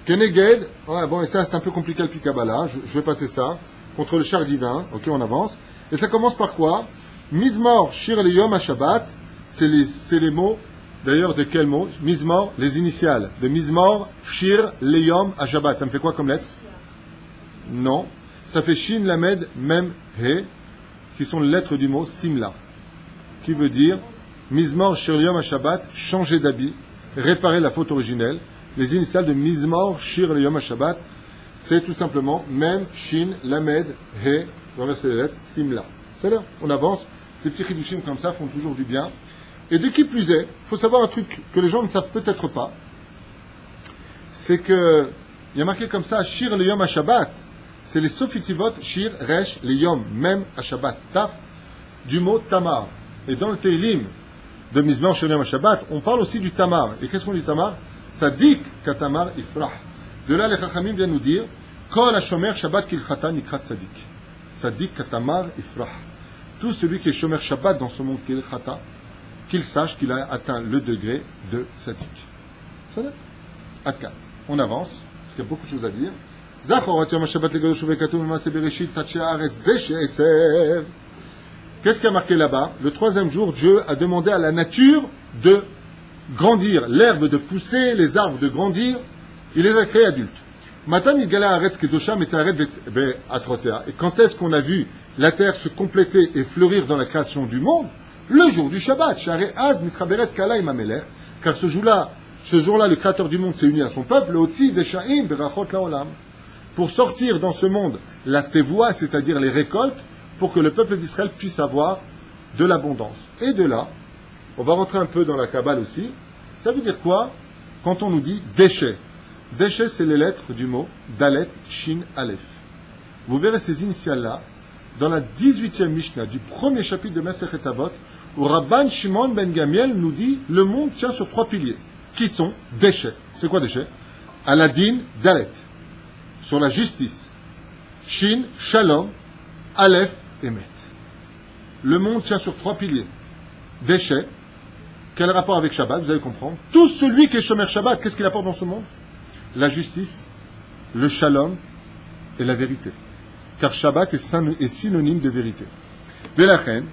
Keneged, et ça c'est un peu compliqué le Kabbalah, je vais passer ça, contre le char divin, ok, on avance. Et ça commence par quoi? Mizmor Shir Liyom HaShabbat, c'est les mots D'ailleurs, de quel mot? Mizmor, les initiales. De Mizmor, Shir, Leyom, à Shabbat. Ça me fait quoi comme lettre? Non. Ça fait Shin, Lamed, Mem, He, qui sont les lettres du mot Simla, qui veut dire Mizmor, Shir, Leyom, à Shabbat, changer d'habit, réparer la faute originelle. Les initiales de Mizmor, Shir, Leyom, à Shabbat, c'est tout simplement Mem, Shin, Lamed, He, renverser les lettres, Simla. C'est là, on avance. Des petits chidushim comme ça font toujours du bien. Et de qui plus est, il faut savoir un truc que les gens ne savent peut-être pas, c'est que il y a marqué comme ça, Shir le Yom à Shabbat, c'est les sofitivot, Shir, Resh, le Yom, même à Shabbat, Taf, du mot Tamar. Et dans le Teilim de Mizmor Shir le Yom à Shabbat, on parle aussi du Tamar. Et qu'est-ce qu'on dit Tamar? Tzadik katamar ifrah. De là, les Chachamim viennent nous dire, Kol ha-shomer Shabbat kilchata nikrat tzadik. Tzadik katamar ifrah. Tout celui qui est shomer Shabbat dans ce monde kilchata, qu'il sache qu'il a atteint le degré de Tzadik. C'est là. Adkan. On avance, parce qu'il y a beaucoup de choses à dire. Qu'est-ce qui a marqué là-bas? Le troisième jour, Dieu a demandé à la nature de grandir, l'herbe de pousser, les arbres de grandir. Il les a créés adultes. Et quand est-ce qu'on a vu la terre se compléter et fleurir dans la création du monde? Le jour du Shabbat. Car ce jour-là, le Créateur du monde s'est uni à son peuple, pour sortir dans ce monde la tevoua, c'est-à-dire les récoltes, pour que le peuple d'Israël puisse avoir de l'abondance. Et de là, on va rentrer un peu dans la Kabbale aussi. Ça veut dire quoi quand on nous dit déchets? Déchets, c'est les lettres du mot Dalet, Shin, Aleph. Vous verrez ces initiales-là dans la 18e Mishnah du premier chapitre de Masechet Avot, où Rabban Shimon ben Gamiel nous dit le monde tient sur 3 piliers, qui sont déchets. C'est quoi déchets? Aladin, Dalet. Sur la justice. Shin, Shalom, Aleph, Emet. Le monde tient sur 3 piliers. Déchets. Quel rapport avec Shabbat? Vous allez comprendre. Tout celui qui est Shomer Shabbat, qu'est-ce qu'il apporte dans ce monde? La justice, le Shalom et la vérité. Car Shabbat est synonyme de vérité. Belachen,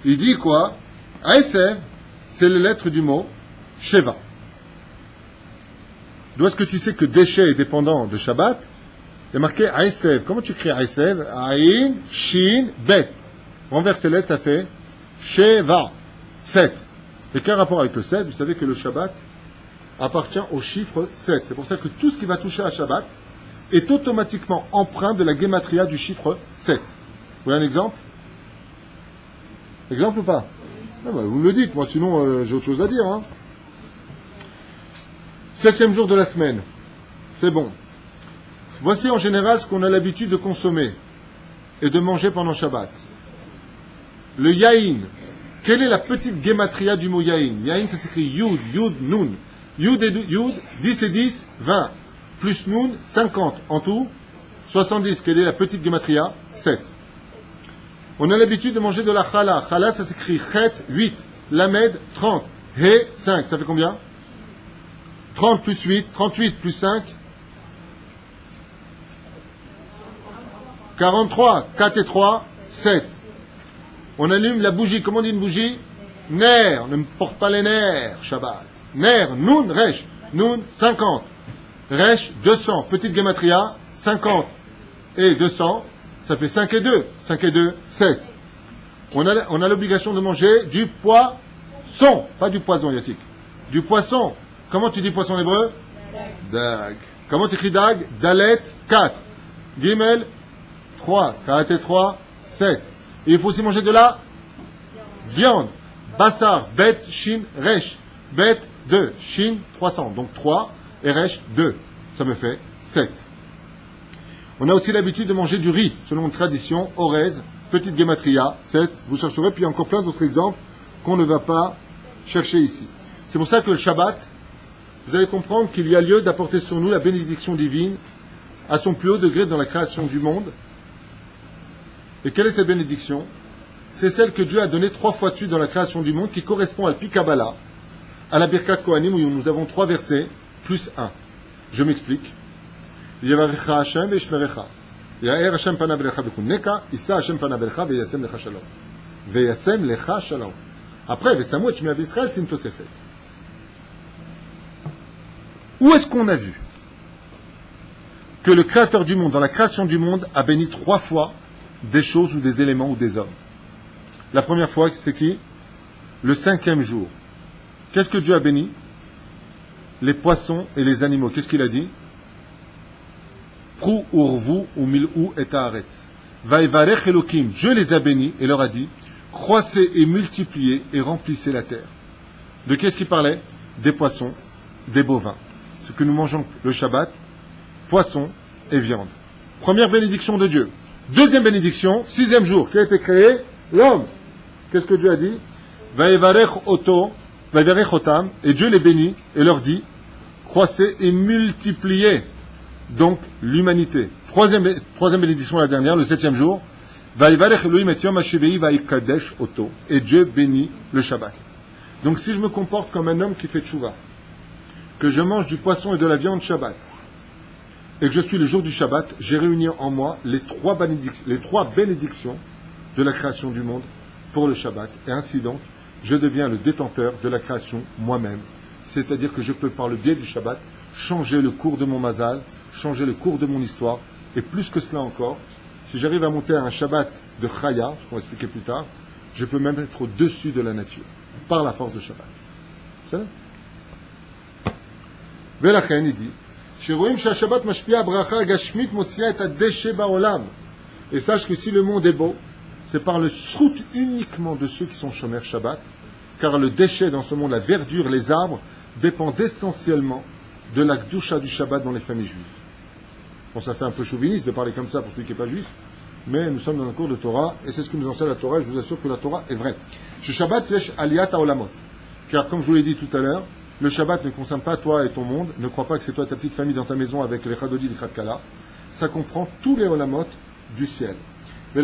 il dit quoi? Aesev, c'est les lettres du mot Sheva. D'où est-ce que tu sais que déchet est dépendant de Shabbat? Il y a marqué Aesev. Comment tu crées Aesev? Aïn, Shin, Bet. Renverse ces lettres, ça fait Sheva. 7. Et quel rapport avec le 7? Vous savez que le Shabbat appartient au chiffre 7. C'est pour ça que tout ce qui va toucher à Shabbat est automatiquement empreint de la gematria du chiffre 7. Vous voulez un exemple? Exemple ou pas? Ah bah, vous me le dites, moi sinon j'ai autre chose à dire. 7e jour de la semaine. C'est bon. Voici en général ce qu'on a l'habitude de consommer et de manger pendant Shabbat. Le yaïn. Quelle est la petite gematria du mot yaïn? Yaïn, ça s'écrit Yud, Yud, Nun. Yud, 10 et 10, 20. Plus Nun, 50. En tout, 70. Quelle est la petite gematria? 7. On a l'habitude de manger de la chala. Chala, ça s'écrit Chet, 8. Lamed, 30. He, 5. Ça fait combien? 30 plus 8. 38 plus 5. 43. 4 et 3, 7. On allume la bougie. Comment on dit une bougie? Ner. Ne me porte pas les nerfs, Shabbat. Ner, Nun, Resh. Nun, 50. Resh, 200. Petite gematria, 50. Et 200, ça fait 5 et 2. 5 et 2, 7. On a l'obligation de manger du poisson. Pas du poison, Yatik. Du poisson. Comment tu dis poisson en hébreu? Dag. Comment tu écris dag? Dalet, 4. Gimel, 3. Karaté 3, 7. Et il faut aussi manger de la viande. Bassar, bet, shin, resh. Bet, 2. Shin, 300. Donc 3. Et resh, 2. Ça me fait 7. On a aussi l'habitude de manger du riz, selon une tradition, orez, petite gematria, 7. Vous chercherez, puis encore plein d'autres exemples qu'on ne va pas chercher ici. C'est pour ça que le Shabbat, vous allez comprendre qu'il y a lieu d'apporter sur nous la bénédiction divine à son plus haut degré dans la création du monde. Et quelle est cette bénédiction? C'est celle que Dieu a donnée 3 fois dessus dans la création du monde, qui correspond à l'Pi Kabbalah, à la Birkat Kohanim, où nous avons 3 versets, plus 1. Je m'explique. Yavarecha Hashem ve'ishmerecha. Ya'er Hashem pana belecha b'chunneka, Issa Hashem pana belecha ve'yasem lecha shalom. Ve'yasem lecha shalom. Après, ve'samu et shmei Israël, c'est une tosefet. Où est-ce qu'on a vu que le Créateur du monde, dans la création du monde, a béni 3 fois des choses ou des éléments ou des hommes? La première fois, c'est qui? Le 5e jour. Qu'est-ce que Dieu a béni? Les poissons et les animaux. Qu'est-ce qu'il a dit? Prou urvu umil'u et haaretz. Vaïvarech Elokim. Dieu les a bénis et leur a dit, croissez et multipliez et remplissez la terre. De qu'est-ce qu'il parlait? Des poissons, des bovins. Ce que nous mangeons le Shabbat, poissons et viande. Première bénédiction de Dieu. Deuxième bénédiction, 6e jour, qui a été créé? L'homme. Qu'est-ce que Dieu a dit? Vaïvarech otam, et Dieu les bénit et leur dit, croissez et multipliez. Donc, l'humanité. Troisième bénédiction, la dernière, le 7e jour. Vaïvarech Elohim et Yom HaShivei vaïkadesh oto. Et Dieu bénit le Shabbat. Donc, si je me comporte comme un homme qui fait tchouva, que je mange du poisson et de la viande Shabbat, et que je suis le jour du Shabbat, j'ai réuni en moi les trois bénédictions de la création du monde pour le Shabbat. Et ainsi donc, je deviens le détenteur de la création moi-même. C'est-à-dire que je peux, par le biais du Shabbat, changer le cours de mon mazal, changer le cours de mon histoire. Et plus que cela encore, si j'arrive à monter à un Shabbat de Chaya, ce qu'on va expliquer plus tard, je peux même être au-dessus de la nature, par la force de Shabbat. C'est ça? Velachen, il dit, et sache que si le monde est beau, c'est par le srout uniquement de ceux qui sont shomer Shabbat, car le déchet dans ce monde, la verdure, les arbres, dépendent essentiellement de la kdusha du Shabbat dans les familles juives. Bon, ça fait un peu chauviniste de parler comme ça pour celui qui n'est pas juif, mais nous sommes dans un cours de Torah, et c'est ce que nous enseigne la Torah, et je vous assure que la Torah est vraie. Chez Shabbat, c'est aliyat haolamot. Car comme je vous l'ai dit tout à l'heure, le Shabbat ne concerne pas toi et ton monde. Ne crois pas que c'est toi et ta petite famille dans ta maison avec les chadodi et les khala. Ça comprend tous les olamot du ciel. Et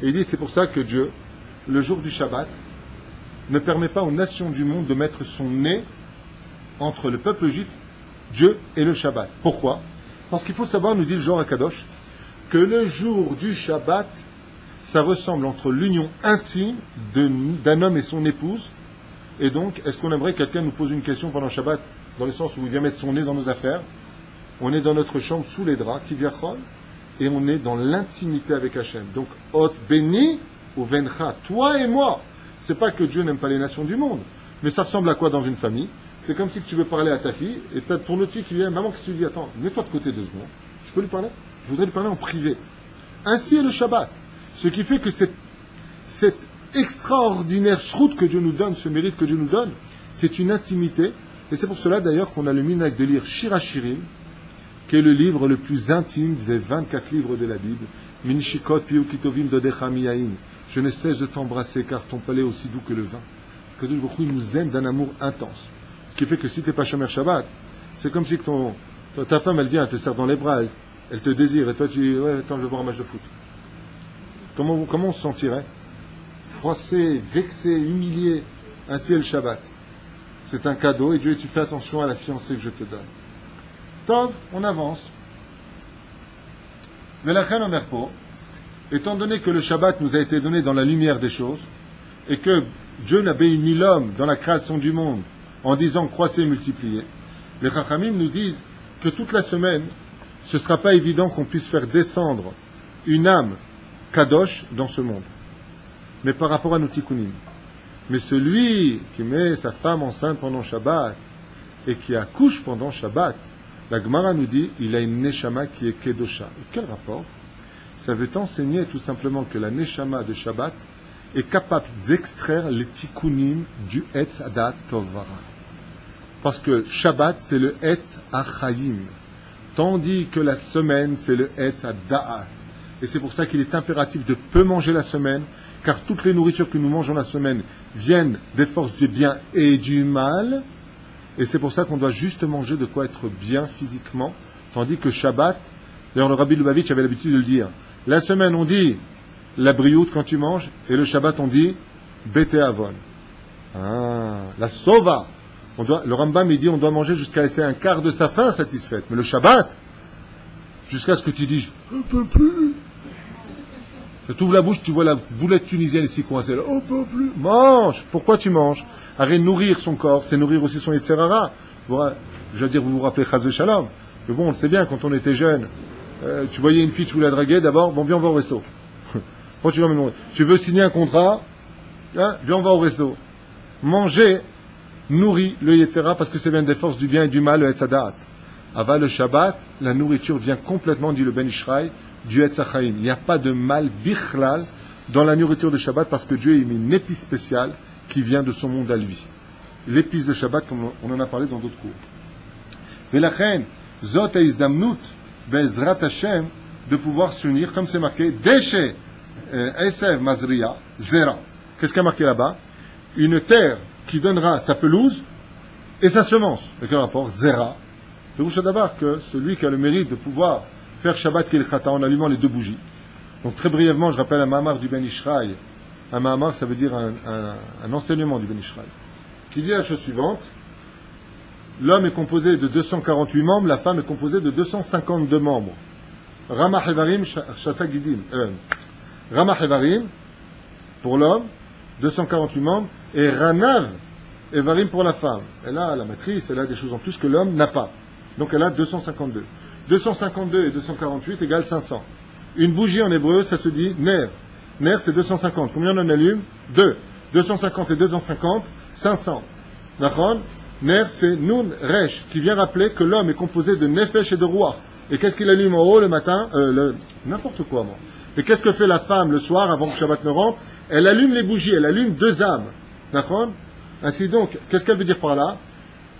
il dit, c'est pour ça que Dieu, le jour du Shabbat, ne permet pas aux nations du monde de mettre son nez entre le peuple juif, Dieu et le Shabbat. Pourquoi? Parce qu'il faut savoir, nous dit le Zohar HaKadosh, que le jour du Shabbat, ça ressemble entre l'union intime d'un homme et son épouse. Et donc, est-ce qu'on aimerait que quelqu'un nous pose une question pendant Shabbat, dans le sens où il vient mettre son nez dans nos affaires? On est dans notre chambre sous les draps, qui viachol, et on est dans l'intimité avec Hachem. Donc, Hot béni ou vencha, toi et moi. C'est pas que Dieu n'aime pas les nations du monde, mais ça ressemble à quoi dans une famille? C'est comme si tu veux parler à ta fille, et tu as ton autre fille qui vient, maman, qu'est-ce que tu dis? Attends, mets-toi de côté 2 secondes. Je peux lui parler? Je voudrais lui parler en privé. Ainsi est le Shabbat. Ce qui fait que cette extraordinaire srout que Dieu nous donne, ce mérite que Dieu nous donne, c'est une intimité. Et c'est pour cela d'ailleurs qu'on a le minhag de lire Shir HaShirim, qui est le livre le plus intime des 24 livres de la Bible. Minishikot piu kitovim dodecha miyain. Je ne cesse de t'embrasser car ton palais est aussi doux que le vin. Que Dieu nous aime d'un amour intense. Ce qui fait que si tu n'es pas Shomer Shabbat, c'est comme si ta femme elle vient, elle te serre dans les bras, elle te désire, et toi tu dis ouais, attends, je veux voir un match de foot. Comment on se sentirait? Froissé, vexé, humilié. Ainsi est le Shabbat. C'est un cadeau et Dieu, tu fais attention à la fiancée que je te donne. Tov, on avance. Mais la reine Omerpo, étant donné que le Shabbat nous a été donné dans la lumière des choses, et que Dieu n'a béni l'homme dans la création du monde en disant croissez et multipliez, les Chachamim nous disent que toute la semaine, ce ne sera pas évident qu'on puisse faire descendre une âme Kadosh dans ce monde. Mais par rapport à nos tikkunim. Mais celui qui met sa femme enceinte pendant Shabbat et qui accouche pendant Shabbat, la Gemara nous dit, il a une neshama qui est kedosha. Et quel rapport? Ça veut enseigner tout simplement que la neshama de Shabbat est capable d'extraire les tikkunim du Etz Adat Tovara. Parce que Shabbat, c'est le Etz Achayim. Tandis que la semaine, c'est le Etz Adat. Et c'est pour ça qu'il est impératif de peu manger la semaine, car toutes les nourritures que nous mangeons la semaine viennent des forces du bien et du mal. Et c'est pour ça qu'on doit juste manger de quoi être bien physiquement, tandis que Shabbat, d'ailleurs le Rabbi Lubavitch avait l'habitude de le dire, la semaine on dit la brioute quand tu manges, et le Shabbat on dit Bete Avon. La Sova. Le Rambam il dit on doit manger jusqu'à laisser un quart de sa faim satisfaite. Mais le Shabbat, jusqu'à ce que tu dises, je ne peux plus. Tu ouvres la bouche, tu vois la boulette tunisienne ici coincée. Là. Oh, pas plus. Mange. Pourquoi tu manges? Arrête de nourrir son corps, c'est nourrir aussi son Yetzerara. Je veux dire, vous vous rappelez Chaz Shalom. Mais bon, on le sait bien, quand on était jeune, tu voyais une fille, tu voulais la draguer, d'abord, bon, viens, on va au resto. Pourquoi tu l'emmènes? Tu veux signer un contrat, hein, viens, on va au resto. Manger nourrit le Yetzera parce que c'est bien des forces du bien et du mal, le Hetzadat. Avant le Shabbat, la nourriture vient complètement, dit le Ben Ishraï, du Hetzachaim. Il n'y a pas de mal bichlal dans la nourriture de Shabbat parce que Dieu a mis une épice spéciale qui vient de son monde à lui. L'épice de Shabbat, comme on en a parlé dans d'autres cours. Velachen, Zot Eizdamnut, Bezrat Hashem, de pouvoir s'unir, comme c'est marqué, Deshe Esev Mazria, Zera. Qu'est-ce qu'il y a marqué là-bas? Une terre qui donnera sa pelouse et sa semence. De quel rapport? Zera. Je vous dis d'abord que celui qui a le mérite de pouvoir faire Shabbat Kilchata en allumant les deux bougies. Donc très brièvement, je rappelle un Mahamar du Ben Ishraï. Un Mahamar, ça veut dire un enseignement du Ben Ishraï, qui dit la chose suivante. L'homme est composé de 248 membres, la femme est composée de 252 membres. Ramah Evarim, Shasa Gidim. Ramah Evarim, pour l'homme, 248 membres, et Ranav Evarim pour la femme. Elle a la matrice, elle a des choses en plus que l'homme n'a pas. Donc elle a 252. 252 et 248 égale 500. Une bougie en hébreu, ça se dit ner. Ner, c'est 250. Combien on en allume? 2. 250 et 250, 500. D'accord? Ner, c'est Nun Resh, qui vient rappeler que l'homme est composé de Nefesh et de Ruach. Et qu'est-ce qu'il allume en haut le matin? N'importe quoi, moi. Et qu'est-ce que fait la femme le soir, avant que Shabbat ne rentre? Elle allume les bougies, elle allume deux âmes. D'accord? Ainsi donc, qu'est-ce qu'elle veut dire par là?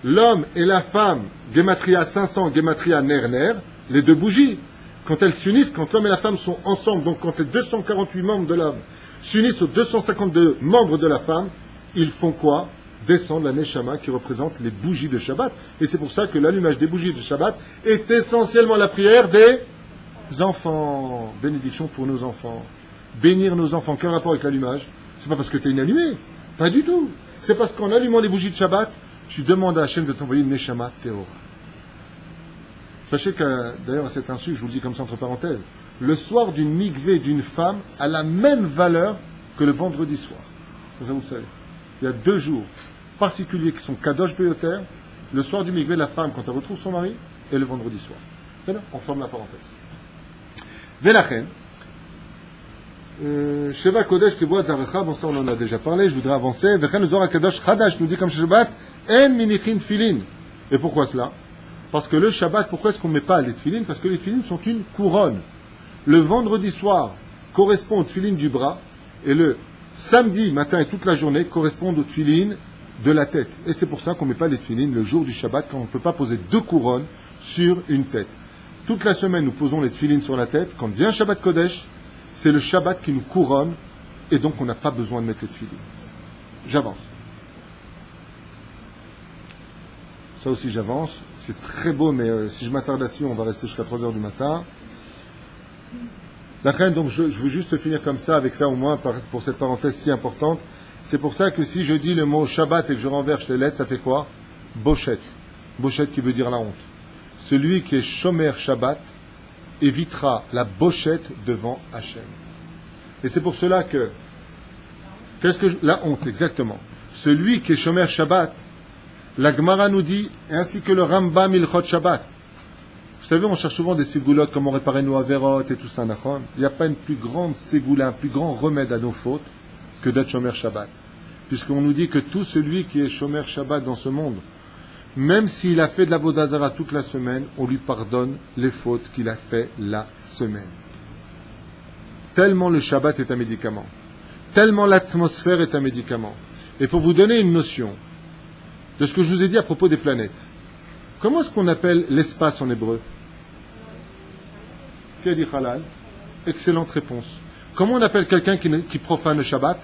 L'homme et la femme, Gematria 500, Gematria Ner, les deux bougies. Quand elles s'unissent, quand l'homme et la femme sont ensemble, donc quand les 248 membres de l'homme s'unissent aux 252 membres de la femme, ils font quoi? Descendre la Neshama qui représente les bougies de Shabbat. Et c'est pour ça que l'allumage des bougies de Shabbat est essentiellement la prière des enfants. Bénédiction pour nos enfants. Bénir nos enfants. Quel rapport avec l'allumage? C'est pas parce que tu es inallumé. Pas du tout. C'est parce qu'en allumant les bougies de Shabbat, tu demandes à Hachem de t'envoyer une Neshama Théora. Sachez que, d'ailleurs, à cet insu, je vous le dis comme ça entre parenthèses, le soir d'une mikvé d'une femme a la même valeur que le vendredi soir. Comme ça, vous le savez. Il y a 2 jours particuliers qui sont Kadosh Beyoter, le soir du mikvé, la femme, quand elle retrouve son mari, et le vendredi soir. C'est là, on forme la parenthèse. Velachen, Sheva Kodesh Tiboat Zarecha, bon ça on en a déjà parlé, je voudrais avancer. Vechen Zora Kadosh Chadash nous dit comme Shabbat, En Minichin Filin. Et pourquoi cela? Parce que le Shabbat, pourquoi est-ce qu'on ne met pas les tefilines? Parce que les tefilines sont une couronne. Le vendredi soir correspond aux tefilines du bras, et le samedi matin et toute la journée correspondent aux tefilines de la tête. Et c'est pour ça qu'on ne met pas les tefilines le jour du Shabbat, quand on ne peut pas poser 2 couronnes sur une tête. Toute la semaine, nous posons les tefilines sur la tête. Quand vient Shabbat Kodesh, c'est le Shabbat qui nous couronne, et donc on n'a pas besoin de mettre les tefilines. J'avance. Ça aussi j'avance, c'est très beau, mais si je m'attarde là-dessus, on va rester jusqu'à 3h du matin. D'accord, donc je veux juste finir comme ça, avec ça au moins, pour cette parenthèse si importante. C'est pour ça que si je dis le mot Shabbat et que je renverse les lettres, ça fait quoi? Bochet. Bochet qui veut dire la honte. Celui qui est Shomer Shabbat évitera la bochette devant Hachem. Et c'est pour cela que... la honte, exactement. Celui qui est Shomer Shabbat, la Gemara nous dit, ainsi que le Rambam Ilchot Shabbat. Vous savez, on cherche souvent des ségoulottes, comment réparer nos avérotes et tout ça, d'accord? Il n'y a pas une plus grande ségoula, un plus grand remède à nos fautes que d'être Shomer Shabbat. Puisqu'on nous dit que tout celui qui est Shomer Shabbat dans ce monde, même s'il a fait de la Vodazara toute la semaine, on lui pardonne les fautes qu'il a fait la semaine. Tellement le Shabbat est un médicament. Tellement l'atmosphère est un médicament. Et pour vous donner une notion de ce que je vous ai dit à propos des planètes, comment est-ce qu'on appelle l'espace en hébreu? Qui a dit halal? Excellente réponse. Comment on appelle quelqu'un qui profane le Shabbat?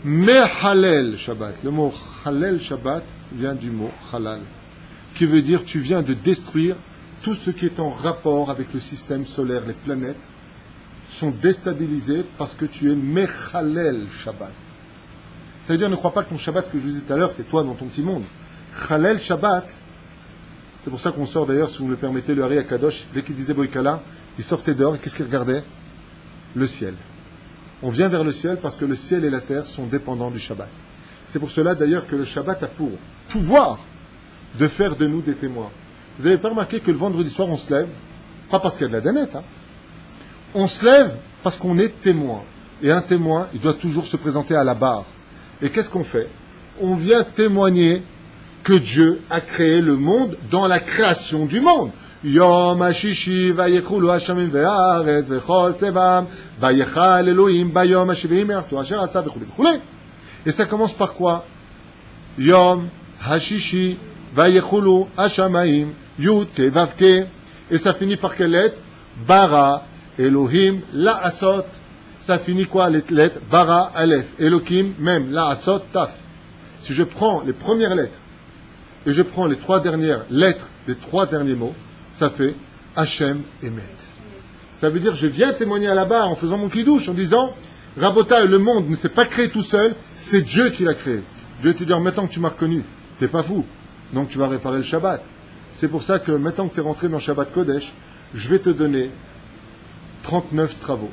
Mehalel Shabbat. Le mot halel Shabbat vient du mot halal, qui veut dire tu viens de détruire tout ce qui est en rapport avec le système solaire. Les planètes sont déstabilisées parce que tu es Mechalel Shabbat. Ça veut dire ne crois pas que ton Shabbat, ce que je vous disais tout à l'heure, c'est toi dans ton petit monde. Halel Shabbat, c'est pour ça qu'on sort d'ailleurs, si vous me le permettez, le Hari Akadosh, dès qu'il disait Boïkala, il sortait dehors et qu'est-ce qu'il regardait? le ciel. On vient vers le ciel parce que le ciel et la terre sont dépendants du Shabbat. C'est pour cela d'ailleurs que le Shabbat a pour pouvoir de faire de nous des témoins. Vous n'avez pas remarqué que le vendredi soir on se lève, pas parce qu'il y a de la danette, on se lève parce qu'on est témoin. Et un témoin, il doit toujours se présenter à la barre. Et qu'est-ce qu'on fait? On vient témoigner que Dieu a créé le monde dans la création du monde. Yom HaShishi vayechulu Hashamim ve'aretz vechol tzevam vayechal Elohim bayom HaShivim me'arto asher asa v'chule v'chule. Et ça commence par quoi? Yom HaShishi vayechulu Hashamayim Yud Ke Vav Ke. Et ça finit par quelle lettre? Bara Elohim La'asot. Ça finit quoi les lettres? Bara Aleph. Elohim même La'asot Taf. Si je prends les premières lettres et je prends les 3 dernières lettres des 3 derniers mots, ça fait Hachem Emet. Ça veut dire je viens témoigner à la barre en faisant mon kidouche, en disant Rabota, le monde ne s'est pas créé tout seul, c'est Dieu qui l'a créé. Dieu te dit maintenant que tu m'as reconnu, t'es pas fou, donc tu vas réparer le Shabbat. C'est pour ça que maintenant que tu es rentré dans Shabbat Kodesh, je vais te donner 39 travaux.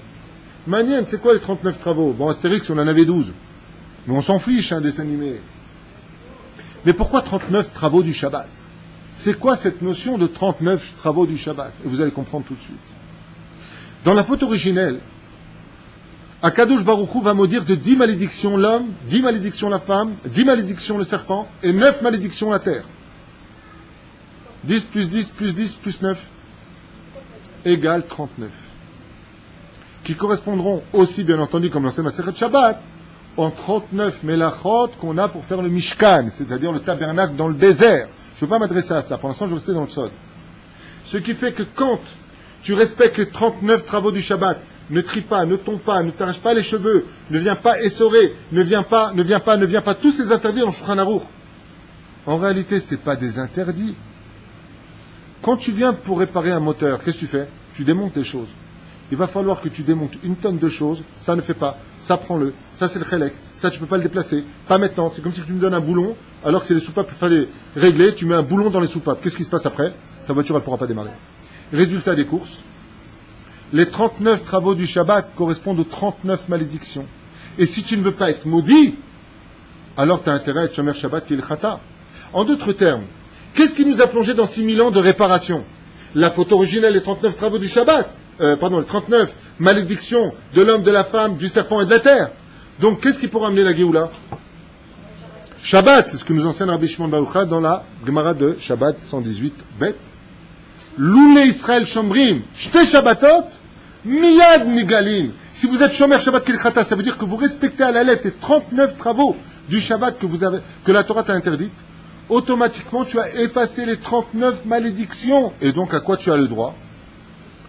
Manienne, c'est quoi les 39 travaux? Bon, Astérix, on en avait 12. Mais on s'en fiche, un dessin animé. Mais pourquoi 39 travaux du Shabbat? C'est quoi cette notion de 39 travaux du Shabbat? Et vous allez comprendre tout de suite. Dans la faute originelle, Akadosh Baruch Hu va maudire de 10 malédictions l'homme, 10 malédictions la femme, 10 malédictions le serpent et 9 malédictions la terre. 10 plus 10 plus 10 plus 9 égale 39. Qui correspondront aussi, bien entendu, comme l'enseigne Masechet Shabbat, en 39 mélachot qu'on a pour faire le Mishkan, c'est-à-dire le tabernacle dans le désert. Je ne veux pas m'adresser à ça. Pour l'instant, je vais rester dans le Sod. Ce qui fait que quand tu respectes les 39 travaux du Shabbat, ne trie pas, ne tombe pas, ne t'arrache pas les cheveux, ne viens pas essorer, ne viens pas, tous ces interdits en Shulchan Aruch. En réalité, ce n'est pas des interdits. Quand tu viens pour réparer un moteur, qu'est-ce que tu fais? Tu démontes les choses. Il va falloir que tu démontes une tonne de choses, ça ne fait pas, ça prends-le, ça c'est le chélek, ça tu peux pas le déplacer, pas maintenant, c'est comme si tu me donnes un boulon, alors que c'est les soupapes qu'il fallait régler, tu mets un boulon dans les soupapes, qu'est-ce qui se passe après? Ta voiture elle ne pourra pas démarrer. Résultat des courses, les 39 travaux du Shabbat correspondent aux 39 malédictions. Et si tu ne veux pas être maudit, alors tu as intérêt à être Shomer Shabbat qui est le Chata. En d'autres termes, qu'est-ce qui nous a plongé dans 6000 ans de réparation? La faute originelle, les 39 travaux du Shabbat. Les 39 malédictions de l'homme, de la femme, du serpent et de la terre. Donc, qu'est-ce qui pourra amener la Géoula? Shabbat, c'est ce que nous enseigne Rabbi Shimon Bar Yochai dans la Gemara de Shabbat 118 bet. Loulé Israël Shomrim, Shte Shabbatot, Miyad Nigalim. Si vous êtes Shomer Shabbat Kilchata, ça veut dire que vous respectez à la lettre les 39 travaux du Shabbat que la Torah t'a interdite. Automatiquement, tu as effacé les 39 malédictions. Et donc, à quoi tu as le droit?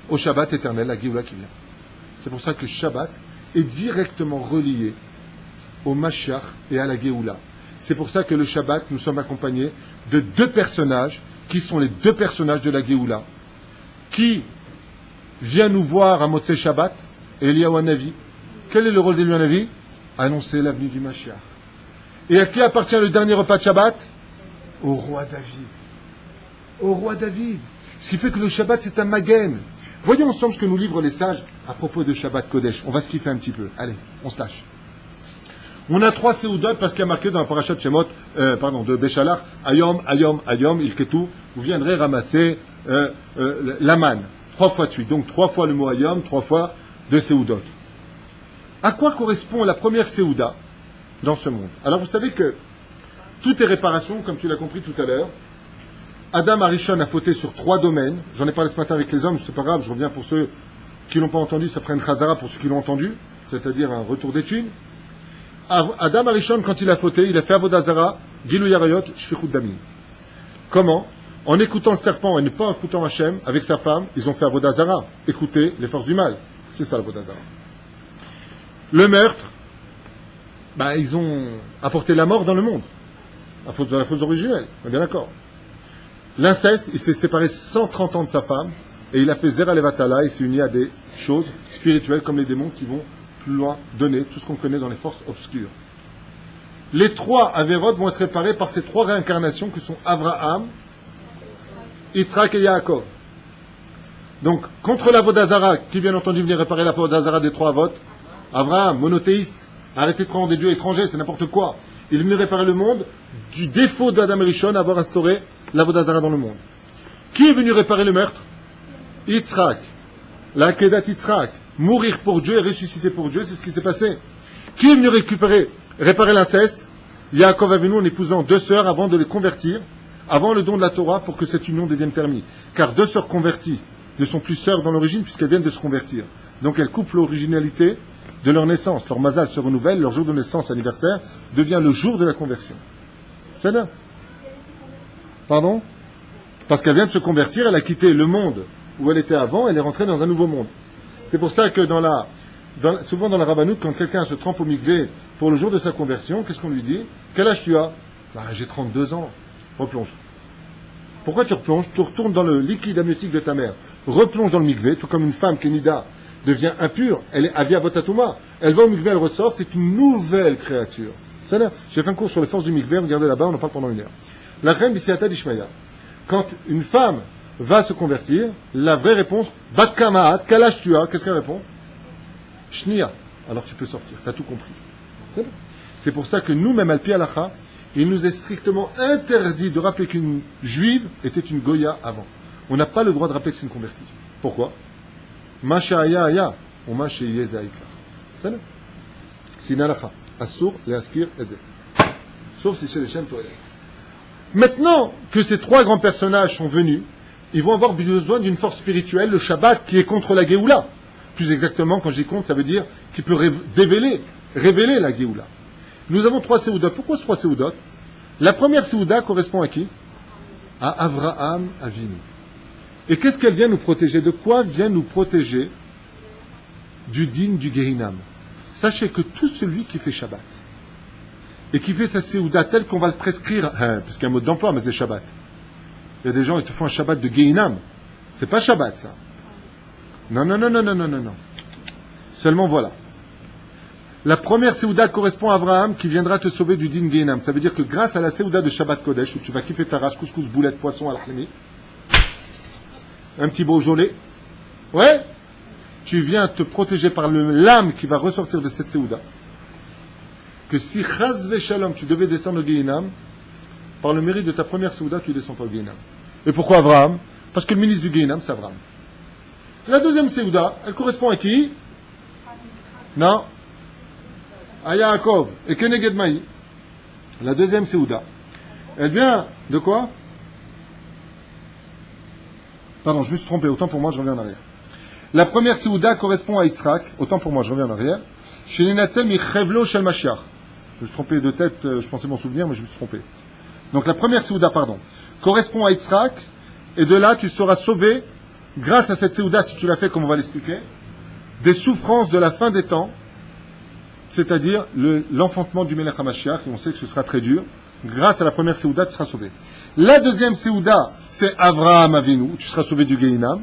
Au Shabbat éternel, la Géoula qui vient. C'est pour ça que le Shabbat est directement relié au Mashiach et à la Géoula. C'est pour ça que le Shabbat, nous sommes accompagnés de 2 personnages qui sont les 2 personnages de la Géoula. Qui vient nous voir à Motzei Shabbat? Eliyahu Hanavi. Quel est le rôle d'Eliyahu Hanavi? Annoncer l'avenue du Mashiach. Et à qui appartient le dernier repas de Shabbat? Au roi David. Au roi David. Ce qui fait que le Shabbat, c'est un magen. Voyons ensemble ce que nous livrent les sages à propos de Shabbat Kodesh. On va se kiffer un petit peu. Allez, on se lâche. On a 3 séoudot parce qu'il y a marqué dans la parasha de Shemot, de Béchalach, Ayom, Ayom, Ayom, Ilketou, vous viendrez ramasser la manne. 3 fois de suite. Donc 3 fois le mot Ayom, 3 fois 2 séoudot. À quoi correspond la première séouda dans ce monde? Alors vous savez que tout est réparation, comme tu l'as compris tout à l'heure. Adam Arishon a fauté sur 3 domaines. J'en ai parlé ce matin avec les hommes, c'est pas grave, je reviens pour ceux qui l'ont pas entendu, ça ferait une chazara pour ceux qui l'ont entendu, c'est-à-dire un retour d'étude. Adam Arishon, quand il a fauté, il a fait Avodah Zara, Gilou Yarayot, Shfichut Damim. Comment? En écoutant le serpent et ne pas écoutant Hachem, avec sa femme, ils ont fait Avodah Zara, écouter les forces du mal. C'est ça l'Avodah Zara. Le meurtre, ils ont apporté la mort dans le monde. Dans la faute originelle, on est bien d'accord. L'inceste, il s'est séparé 130 ans de sa femme, et il a fait Zera Levatala, il s'est uni à des choses spirituelles comme les démons qui vont plus loin donner tout ce qu'on connaît dans les forces obscures. Les 3 Averot vont être réparés par ces 3 réincarnations que sont Avraham, Yitzhak et Yaakov. Donc, contre l'Avodazara, qui bien entendu venait réparer l'Avodazara des 3 Avot, Abraham, monothéiste, arrêtez de croire en des dieux étrangers, c'est n'importe quoi. Il est venu réparer le monde du défaut d'Adam Rishon d'avoir instauré l'Avodazara dans le monde. Qui est venu réparer le meurtre? Yitzhak. La Kedat Yitzhak. Mourir pour Dieu et ressusciter pour Dieu, c'est ce qui s'est passé. Qui est venu réparer l'inceste? Yaakov Avinu en épousant 2 sœurs avant de les convertir, avant le don de la Torah pour que cette union devienne permise. Car 2 sœurs converties ne sont plus sœurs dans l'origine puisqu'elles viennent de se convertir. Donc elles coupent l'originalité de leur naissance. Leur mazal se renouvelle, leur jour de naissance anniversaire devient le jour de la conversion. C'est là. Pardon? Parce qu'elle vient de se convertir, elle a quitté le monde où elle était avant, elle est rentrée dans un nouveau monde. C'est pour ça que souvent dans la rabbanout, quand quelqu'un se trempe au mikvé pour le jour de sa conversion, qu'est-ce qu'on lui dit? Quel âge tu as? J'ai 32 ans. Replonge. Pourquoi tu replonges? Tu retournes dans le liquide amniotique de ta mère. Replonge dans le mikvé, tout comme une femme qui est nida devient impure, elle est avia votatuma. Elle va au mikvé, elle ressort, c'est une nouvelle créature. J'ai fait un cours sur les forces du mikvé, regardez là-bas, on en parle pendant 1 heure. La reine Bisiata d'Ishmaïa. Quand une femme va se convertir, la vraie réponse, Bat Kamaat, quel âge tu as? Qu'est-ce qu'elle répond? Shnia. Alors tu peux sortir, tu as tout compris. C'est pour ça que nous, même al pi halacha, il nous est strictement interdit de rappeler qu'une juive était une goya avant. On n'a pas le droit de rappeler que c'est une convertie. Pourquoi? Ma sha'aya aya, ou ma she'yeh za'ikar. C'est une halacha. Assur, le'askir, etc. Sauf si c'est le Shem Toel. Maintenant que ces 3 grands personnages sont venus, ils vont avoir besoin d'une force spirituelle, le Shabbat, qui est contre la Géoula. Plus exactement, quand j'y compte, ça veut dire qu'il peut révéler la Géoula. Nous avons 3 Séoudot. Pourquoi ces 3 Séoudot? La première Séouda correspond à qui? À Avraham Avinu. Et qu'est-ce qu'elle vient nous protéger? De quoi vient nous protéger? Du din du Gehinam. Sachez que tout celui qui fait Shabbat, et qui fait sa Séouda telle qu'on va le prescrire, parce qu'il y a un mode d'emploi, mais c'est Shabbat. Il y a des gens qui te font un Shabbat de Gehinam. C'est pas Shabbat, ça. Non. Seulement voilà. La première Séouda correspond à Abraham qui viendra te sauver du din Gehinam. Ça veut dire que grâce à la Séouda de Shabbat Kodesh, où tu vas kiffer ta race, couscous, boulette, poisson, al-Hami, un petit Beaujolais, ouais, tu viens te protéger par l'âme qui va ressortir de cette Séouda. Que si Chaz Shalom, tu devais descendre au Gehinam, par le mérite de ta première Séouda, tu ne descends pas au Gehinam. Et pourquoi Abraham? Parce que le ministre du Gehinam, c'est Abraham. La deuxième Séouda, elle correspond à qui? Non. À Yaakov et Keneged Maï. La deuxième Séouda, elle vient de quoi? Pardon, je me suis trompé, autant pour moi, je reviens en arrière. La première Séouda correspond à Yitzhak, autant pour moi, je reviens en arrière. Chez Ninatzel Michevlo Shel Mashiach. Je me suis trompé de tête, je pensais m'en souvenir, mais je me suis trompé. Donc la première Séouda, correspond à Yitzhak, et de là, tu seras sauvé, grâce à cette Séouda, si tu l'as fait, comme on va l'expliquer, des souffrances de la fin des temps, c'est-à-dire l'enfantement du Melech HaMashiach, et on sait que ce sera très dur. Grâce à la première Séouda, tu seras sauvé. La deuxième Séouda, c'est Avraham Avinu, où tu seras sauvé du Gehinam.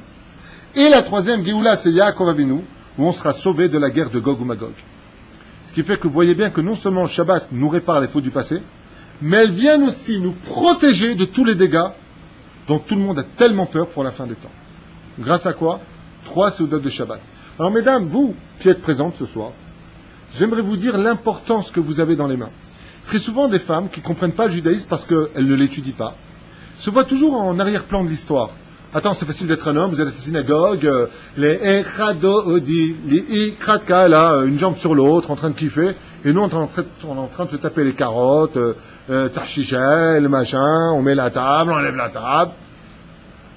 Et la troisième Géoula, c'est Yaakov Avinu, où on sera sauvé de la guerre de Gog ou Magog. Ce qui fait que vous voyez bien que non seulement le Shabbat nous répare les fautes du passé, mais elle vient aussi nous protéger de tous les dégâts dont tout le monde a tellement peur pour la fin des temps. Grâce à quoi? 3 Séoudotes de Shabbat. Alors mesdames, vous qui êtes présentes ce soir, j'aimerais vous dire l'importance que vous avez dans les mains. Très souvent, des femmes qui ne comprennent pas le judaïsme parce qu'elles ne l'étudient pas, se voient toujours en arrière-plan de l'histoire. Attends, c'est facile d'être un homme, vous êtes à la synagogue, les Echado Odi, les Ikratka, là, une jambe sur l'autre, en train de kiffer, et nous, on est en train de se taper les carottes, Tachigel, machin, on met la table, on enlève la table.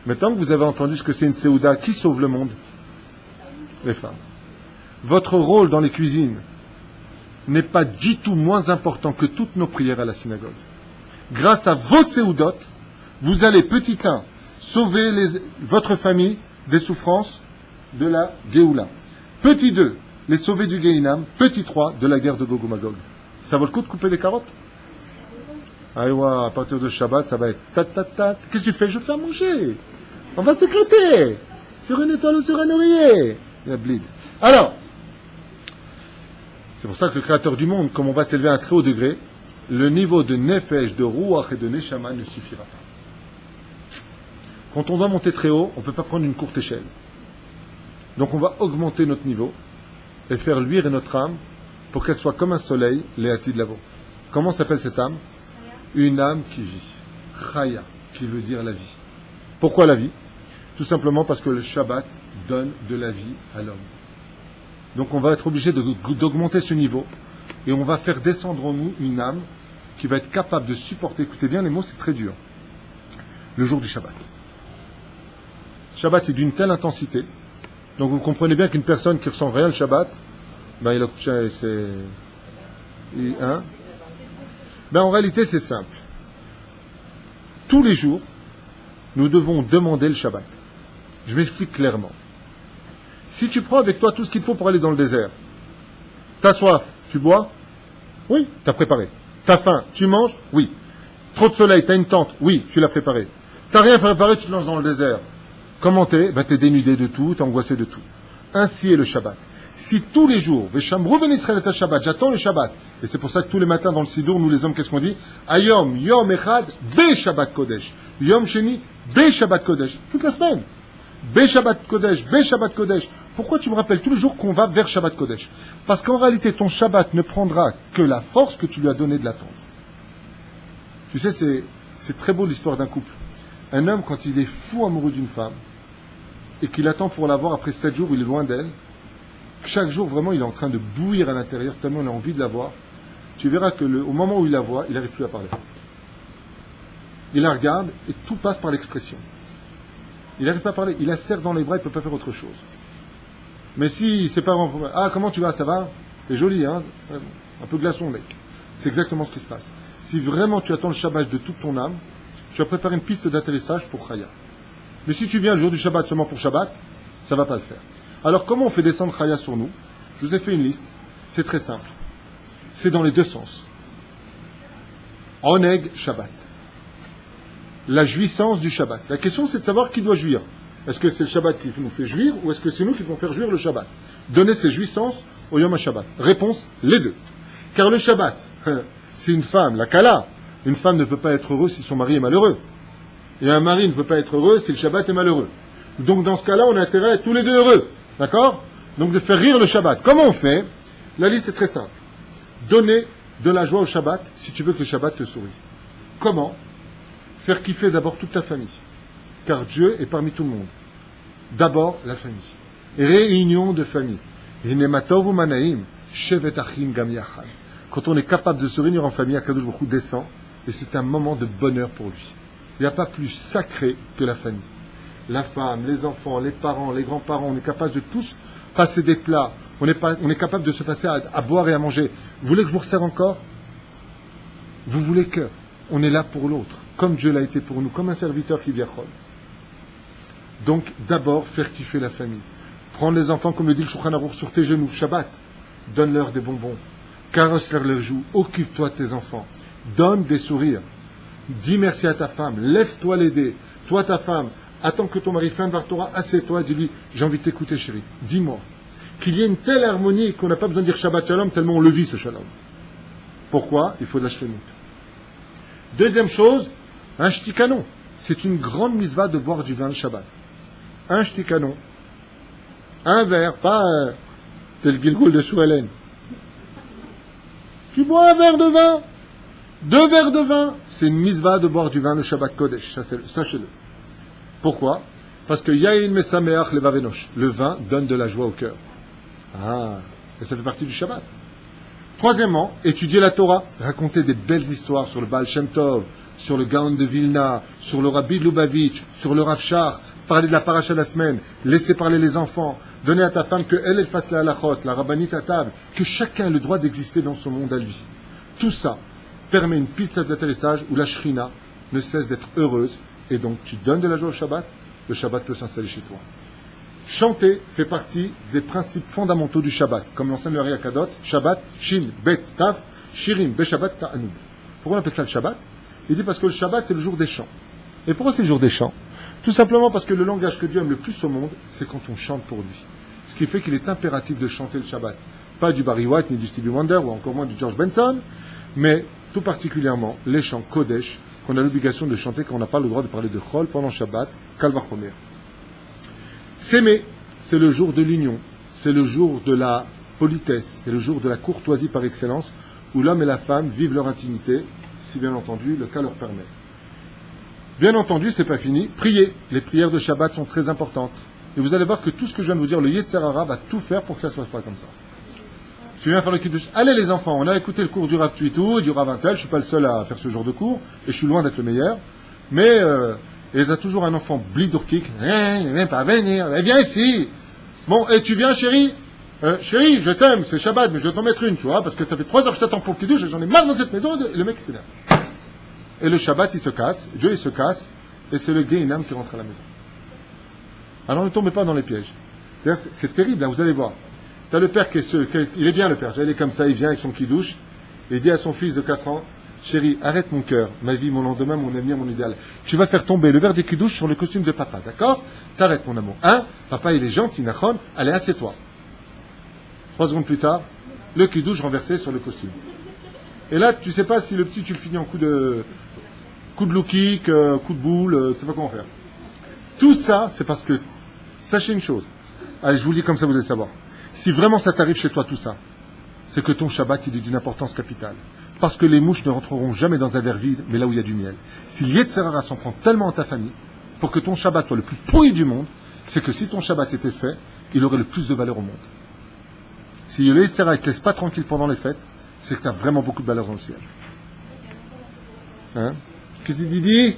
Maintenant que vous avez entendu ce que c'est une Séouda, qui sauve le monde? Les femmes. Votre rôle dans les cuisines n'est pas du tout moins important que toutes nos prières à la synagogue. Grâce à vos Séoudotes, vous allez, petit 1, sauver votre famille des souffrances de la Géoula. Petit 2, les sauver du Gehinam. Petit 3, de la guerre de Gog ou Magog. Ça vaut le coup de couper des carottes? Aïwa, à partir de Shabbat, ça va être ta. Qu'est-ce que tu fais? Je fais à manger. On va s'éclater. Sur une étoile ou sur un oreiller. Il y a bleed. Alors, c'est pour ça que le Créateur du monde, comme on va s'élever à un très haut degré, le niveau de Nefesh, de Ruach et de Neshama ne suffira pas. Quand on doit monter très haut, on ne peut pas prendre une courte échelle. Donc on va augmenter notre niveau et faire luire notre âme pour qu'elle soit comme un soleil, Léati de Lavo. Comment s'appelle cette âme? Une âme qui vit. Chaya, qui veut dire la vie. Pourquoi la vie? Tout simplement parce que le Shabbat donne de la vie à l'homme. Donc on va être obligé d'augmenter ce niveau et on va faire descendre en nous une âme qui va être capable de supporter, écoutez bien les mots, c'est très dur, le jour du Shabbat. Shabbat est d'une telle intensité, donc vous comprenez bien qu'une personne qui ressent rien le Shabbat, ben en réalité c'est simple. Tous les jours, nous devons demander le Shabbat. Je m'explique clairement. Si tu prends avec toi tout ce qu'il faut pour aller dans le désert, t'as soif, tu bois? Oui, t'as préparé. T'as faim, tu manges? Oui. Trop de soleil, t'as une tente? Oui, tu l'as préparé. T'as rien préparé, tu te lances dans le désert. Comment t'es? Ben t'es dénudé de tout, t'es angoissé de tout. Ainsi est le Shabbat. Si tous les jours, Veshamru ben Israël et Shabbat, j'attends le Shabbat, et c'est pour ça que tous les matins dans le Sidour, nous les hommes, qu'est-ce qu'on dit? Ayom, Yom Echad, Be Shabbat Kodesh. Yom Sheni, Be Shabbat Kodesh. Toute la semaine. Be Shabbat Kodesh, Be Shabbat Kodesh. Pourquoi tu me rappelles tous les jours qu'on va vers Shabbat Kodesh? Parce qu'en réalité, ton Shabbat ne prendra que la force que tu lui as donnée de l'attendre. Tu sais, c'est très beau l'histoire d'un couple. Un homme, quand il est fou amoureux d'une femme, et qu'il attend pour la voir après 7 jours, il est loin d'elle, chaque jour, vraiment, il est en train de bouillir à l'intérieur, tellement il a envie de la voir. Tu verras que au moment où il la voit, il n'arrive plus à parler. Il la regarde et tout passe par l'expression. Il n'arrive pas à parler, il la serre dans les bras, il ne peut pas faire autre chose. Mais si c'est pas vraiment... Ah, comment tu vas? Ça va? C'est joli, hein? Un peu glaçon, mec. C'est exactement ce qui se passe. Si vraiment tu attends le Shabbat de toute ton âme, tu vas préparer une piste d'atterrissage pour Chaya. Mais si tu viens le jour du Shabbat seulement pour Shabbat, ça ne va pas le faire. Alors comment on fait descendre Chaya sur nous? Je vous ai fait une liste. C'est très simple. C'est dans les deux sens. Oneg Shabbat. La jouissance du Shabbat. La question c'est de savoir qui doit jouir. Est-ce que c'est le Shabbat qui nous fait jouir ou est-ce que c'est nous qui devons faire jouir le Shabbat? Donner ses jouissances au Yom HaShabbat. Réponse, les deux. Car le Shabbat, c'est une femme, la Kala. Une femme ne peut pas être heureuse si son mari est malheureux. Et un mari ne peut pas être heureux si le Shabbat est malheureux. Donc dans ce cas-là, on a intérêt à être tous les deux heureux. D'accord? Donc de faire rire le Shabbat. Comment on fait? La liste est très simple. Donner de la joie au Shabbat si tu veux que le Shabbat te sourie. Comment? Faire kiffer d'abord toute ta famille. Car Dieu est parmi tout le monde. D'abord, la famille. Réunion de famille. Quand on est capable de se réunir en famille, Akadosh Baruch Hu descend, et c'est un moment de bonheur pour lui. Il n'y a pas plus sacré que la famille. La femme, les enfants, les parents, les grands-parents, on est capable de tous passer des plats. On est capable de se passer à boire et à manger. Vous voulez que je vous resserre encore? Vous voulez que on est là pour l'autre, comme Dieu l'a été pour nous, comme un serviteur qui vient. Donc, d'abord, faire kiffer la famille. Prendre les enfants, comme le dit le Shulchan Aruch, sur tes genoux, Shabbat. Donne-leur des bonbons. Caresse-leur leurs joues. Occupe-toi de tes enfants. Donne des sourires. Dis merci à ta femme. Lève-toi l'aider. Toi, ta femme, attends que ton mari fasse un Dvar Torah. Assieds-toi et dis-lui, j'ai envie de t'écouter, chérie. Dis-moi. Qu'il y ait une telle harmonie qu'on n'a pas besoin de dire Shabbat Shalom tellement on le vit, ce Shalom. Pourquoi? Il faut de la shlemut. Deuxième chose, un shtikanon. C'est une grande mitzvah de boire du vin le Shabbat. Un shtikanon. Un verre, pas tel Gilgoul de Souhalen. Tu bois un verre de vin, 2 verres de vin, c'est une mitzvah de boire du vin le Shabbat Kodesh, sachez-le. Pourquoi? Parce que Yain Mesameach Levavenosh, le vin donne de la joie au cœur. Ah, et ça fait partie du Shabbat. Troisièmement, étudier la Torah, raconter des belles histoires sur le Baal Shem Tov, sur le Gaon de Vilna, sur le Rabbi de Lubavitch, sur le Rav Shach, parler de la paracha de la semaine, laisser parler les enfants, donner à ta femme qu'elle fasse la halachot, la rabbinite à table, que chacun ait le droit d'exister dans son monde à lui. Tout ça permet une piste d'atterrissage où la Shrina ne cesse d'être heureuse, et donc tu donnes de la joie au Shabbat, le Shabbat peut s'installer chez toi. Chanter fait partie des principes fondamentaux du Shabbat, comme l'enseigne le Ari Akadot, Shabbat, Shin, Bet, Taf, Shirim, Be Shabbat, Ta'anub. Pourquoi on appelle ça le Shabbat? Il dit parce que le Shabbat c'est le jour des chants. Et pourquoi c'est le jour des chants? Tout simplement parce que le langage que Dieu aime le plus au monde, c'est quand on chante pour lui. Ce qui fait qu'il est impératif de chanter le Shabbat. Pas du Barry White, ni du Stevie Wonder, ou encore moins du George Benson, mais tout particulièrement les chants Kodesh, qu'on a l'obligation de chanter quand on n'a pas le droit de parler de Chol pendant Shabbat, Kal Vachomer. S'aimer, c'est le jour de l'union, c'est le jour de la politesse, c'est le jour de la courtoisie par excellence, où l'homme et la femme vivent leur intimité, si bien entendu le cas leur permet. Bien entendu, c'est pas fini, priez. Les prières de Shabbat sont très importantes. Et vous allez voir que tout ce que je viens de vous dire, le Yetzer Hara va tout faire pour que ça ne se passe pas comme ça. Tu viens faire le kiddush. Allez les enfants, on a écouté le cours du Rav Tuitou et du Rav Intel, je suis pas le seul à faire ce genre de cours, et je suis loin d'être le meilleur, mais et t'as toujours un enfant blidurkik, il vient pas venir, mais viens ici. Bon, et tu viens chérie, chérie, je t'aime, c'est Shabbat, mais je vais t'en mettre une, tu vois, parce que ça fait 3 heures que je t'attends pour le kiddush et j'en ai marre dans cette maison, et le mec s'énerve. Et le Shabbat il se casse, Dieu il se casse, et c'est le Gehinam qui rentre à la maison. Alors ne tombez pas dans les pièges. D'ailleurs, c'est terrible, hein, vous allez voir. T'as le père il est bien le père, il est comme ça, il vient avec son kidouche, et il dit à son fils de 4 ans, chérie, arrête mon cœur, ma vie, mon lendemain, mon avenir, mon idéal. Tu vas faire tomber le verre des kidouches sur le costume de papa, d'accord? T'arrêtes mon amour. Papa il est gentil, Nachon, allez, assieds-toi. 3 secondes plus tard, le kidouche renversé sur le costume. Et là, tu sais pas si le petit, tu le finis en coup de low kick, coup de boule, tu sais pas comment faire. Tout ça, c'est parce que, sachez une chose. Allez, je vous le dis comme ça, vous allez savoir. Si vraiment ça t'arrive chez toi, tout ça, c'est que ton Shabbat, il est d'une importance capitale. Parce que les mouches ne rentreront jamais dans un verre vide, mais là où il y a du miel. Si l'Yetzer Hara s'en prend tellement à ta famille, pour que ton Shabbat soit le plus pourri du monde, c'est que si ton Shabbat était fait, il aurait le plus de valeur au monde. Si le Yetzer Hara ne te laisse pas tranquille pendant les fêtes, c'est que tu as vraiment beaucoup de valeur dans le ciel. Hein? Qu'est-ce qu'il dit?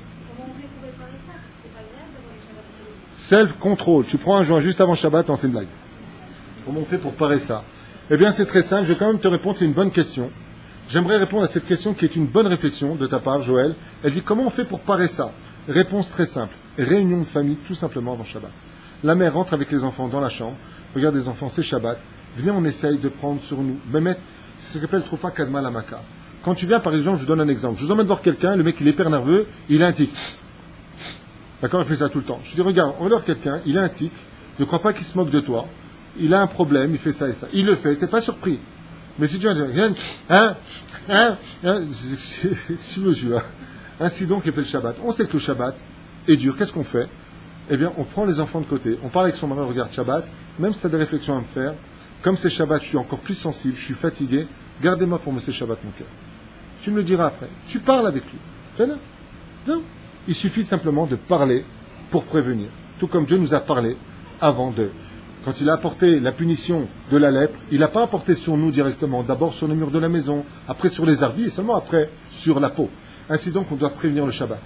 Self-control. Tu prends un joint juste avant Shabbat, non, c'est une blague. Comment on fait pour parer ça? Eh bien, c'est très simple. Je vais quand même te répondre. C'est une bonne question. J'aimerais répondre à cette question qui est une bonne réflexion de ta part, Joël. Elle dit, comment on fait pour parer ça? Réponse très simple. Réunion de famille, tout simplement avant Shabbat. La mère rentre avec les enfants dans la chambre. Regarde les enfants, c'est Shabbat. Venez, on essaye de prendre sur nous. C'est ce qu'on appelle Trofa Kadma Lamaka. Quand tu viens, par exemple, je vous donne un exemple. Je vous emmène voir quelqu'un, le mec, il est hyper nerveux, il a un tic. D'accord? Il fait ça tout le temps. Je dis, regarde, on va voir quelqu'un, il a un tic, ne crois pas qu'il se moque de toi. Il a un problème, il fait ça et ça. Il le fait, t'es pas surpris. Mais si tu viens, ainsi donc, et puis le Shabbat. On sait que le Shabbat est dur. Qu'est-ce qu'on fait? Eh bien, on prend les enfants de côté. On parle avec son mari, on regarde Shabbat. Même si tu as des réflexions à me faire, comme c'est Shabbat, je suis encore plus sensible, je suis fatigué. Gardez-moi pour me c'est Shabbat mon cœur. Tu me le diras après. Tu parles avec lui. C'est là. Non. Il suffit simplement de parler pour prévenir. Tout comme Dieu nous a parlé avant de... Quand il a apporté la punition de la lèpre, il n'a pas apporté sur nous directement, d'abord sur les murs de la maison, après sur les arbres et seulement après sur la peau. Ainsi donc, on doit prévenir le Shabbat.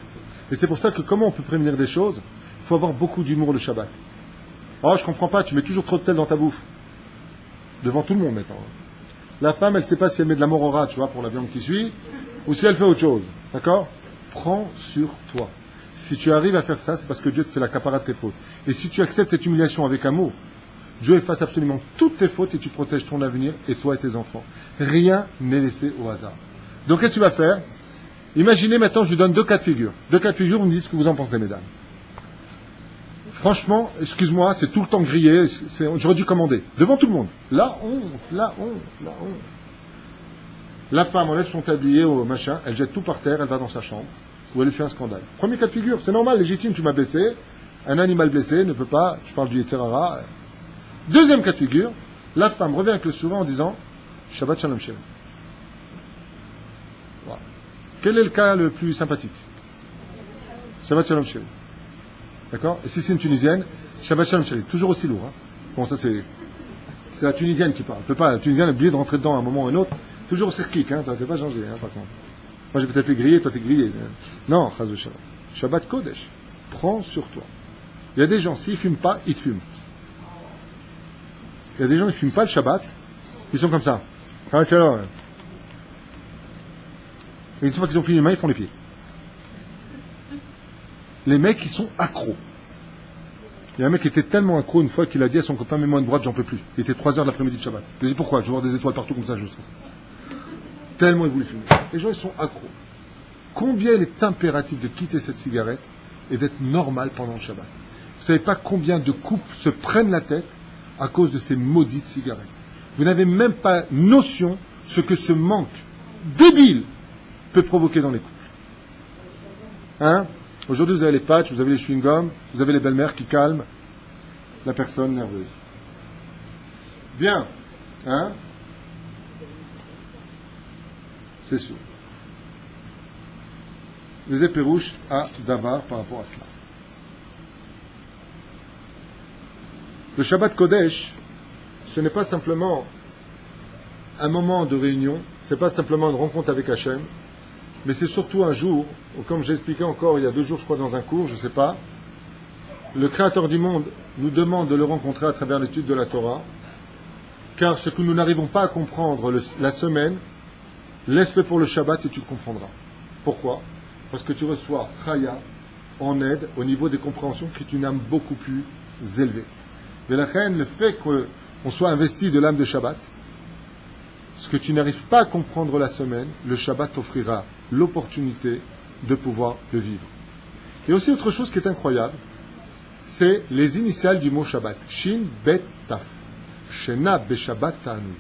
Et c'est pour ça que comment on peut prévenir des choses? Il faut avoir beaucoup d'humour le Shabbat. Oh, je comprends pas, tu mets toujours trop de sel dans ta bouffe. Devant tout le monde maintenant. La femme, elle ne sait pas si elle met de la morora, tu vois, pour la viande qui suit, ou si elle fait autre chose. D'accord? Prends sur toi. Si tu arrives à faire ça, c'est parce que Dieu te fait la capara de tes fautes. Et si tu acceptes cette humiliation avec amour, Dieu efface absolument toutes tes fautes et tu protèges ton avenir et toi et tes enfants. Rien n'est laissé au hasard. Donc qu'est-ce que tu vas faire? Imaginez maintenant, je vous donne 2 cas de figure. 2 cas de figure, vous me dites ce que vous en pensez, mesdames. Franchement, excuse-moi, c'est tout le temps grillé, j'aurais dû commander. Devant tout le monde. La honte, la honte, la honte. La femme enlève son tablier au machin, elle jette tout par terre, elle va dans sa chambre, où elle fait un scandale. Premier cas de figure, c'est normal, légitime, tu m'as blessé. Un animal blessé ne peut pas, je parle du Yetzer Hara. Deuxième cas de figure, la femme revient avec le sourire en disant Shabbat Shalom Shalom. Voilà. Quel est le cas le plus sympathique? Shabbat Shalom Shalom. D'accord? Et si c'est une Tunisienne, Shabbat Shalom Shalom. Toujours aussi lourd. Hein? Bon, ça c'est la Tunisienne qui parle. Elle peut pas, la Tunisienne est obligée de rentrer dedans à un moment ou à un autre. Toujours au circuit, hein? T'as pas changé, hein, par contre. Moi j'ai peut-être fait griller, toi t'es grillé. Non, Chazou Shalom. Shabbat Kodesh. Prends sur toi. Il y a des gens, s'ils fument pas, ils te fument. Il y a des gens qui ne fument pas le Shabbat, ils sont comme ça. Et une fois qu'ils ont fini les mains, ils font les pieds. Les mecs, ils sont accros. Il y a un mec qui était tellement accro une fois qu'il a dit à son copain, mets-moi une droite, j'en peux plus. Il était 3 heures de l'après-midi de Shabbat. Il a dit, pourquoi? Je veux voir des étoiles partout comme ça, je sais. Tellement il voulait fumer. Les gens, ils sont accros. Combien il est impératif de quitter cette cigarette et d'être normal pendant le Shabbat? Vous ne savez pas combien de couples se prennent la tête à cause de ces maudites cigarettes. Vous n'avez même pas notion ce que ce manque débile peut provoquer dans les couples. Hein? Aujourd'hui, vous avez les patchs, vous avez les chewing-gums, vous avez les belles-mères qui calment. la personne nerveuse. Bien, hein? C'est sûr. Les éperouches à Davar par rapport à cela. Le Shabbat Kodesh, ce n'est pas simplement un moment de réunion, ce n'est pas simplement une rencontre avec Hachem, mais c'est surtout un jour, où, comme j'ai expliqué encore il y a 2 jours, je crois, dans un cours, je ne sais pas, le Créateur du monde nous demande de le rencontrer à travers l'étude de la Torah, car ce que nous n'arrivons pas à comprendre la semaine, laisse-le pour le Shabbat et tu le comprendras. Pourquoi? Parce que tu reçois Chaya en aide au niveau des compréhensions qui est une âme beaucoup plus élevée. Mais la reine, le fait qu'on soit investi de l'âme de Shabbat, ce que tu n'arrives pas à comprendre la semaine, le Shabbat t'offrira l'opportunité de pouvoir le vivre. Et aussi autre chose qui est incroyable, c'est les initiales du mot Shabbat. Shin, Bet, Taf. Shena, Beshabbat, Ta'anug.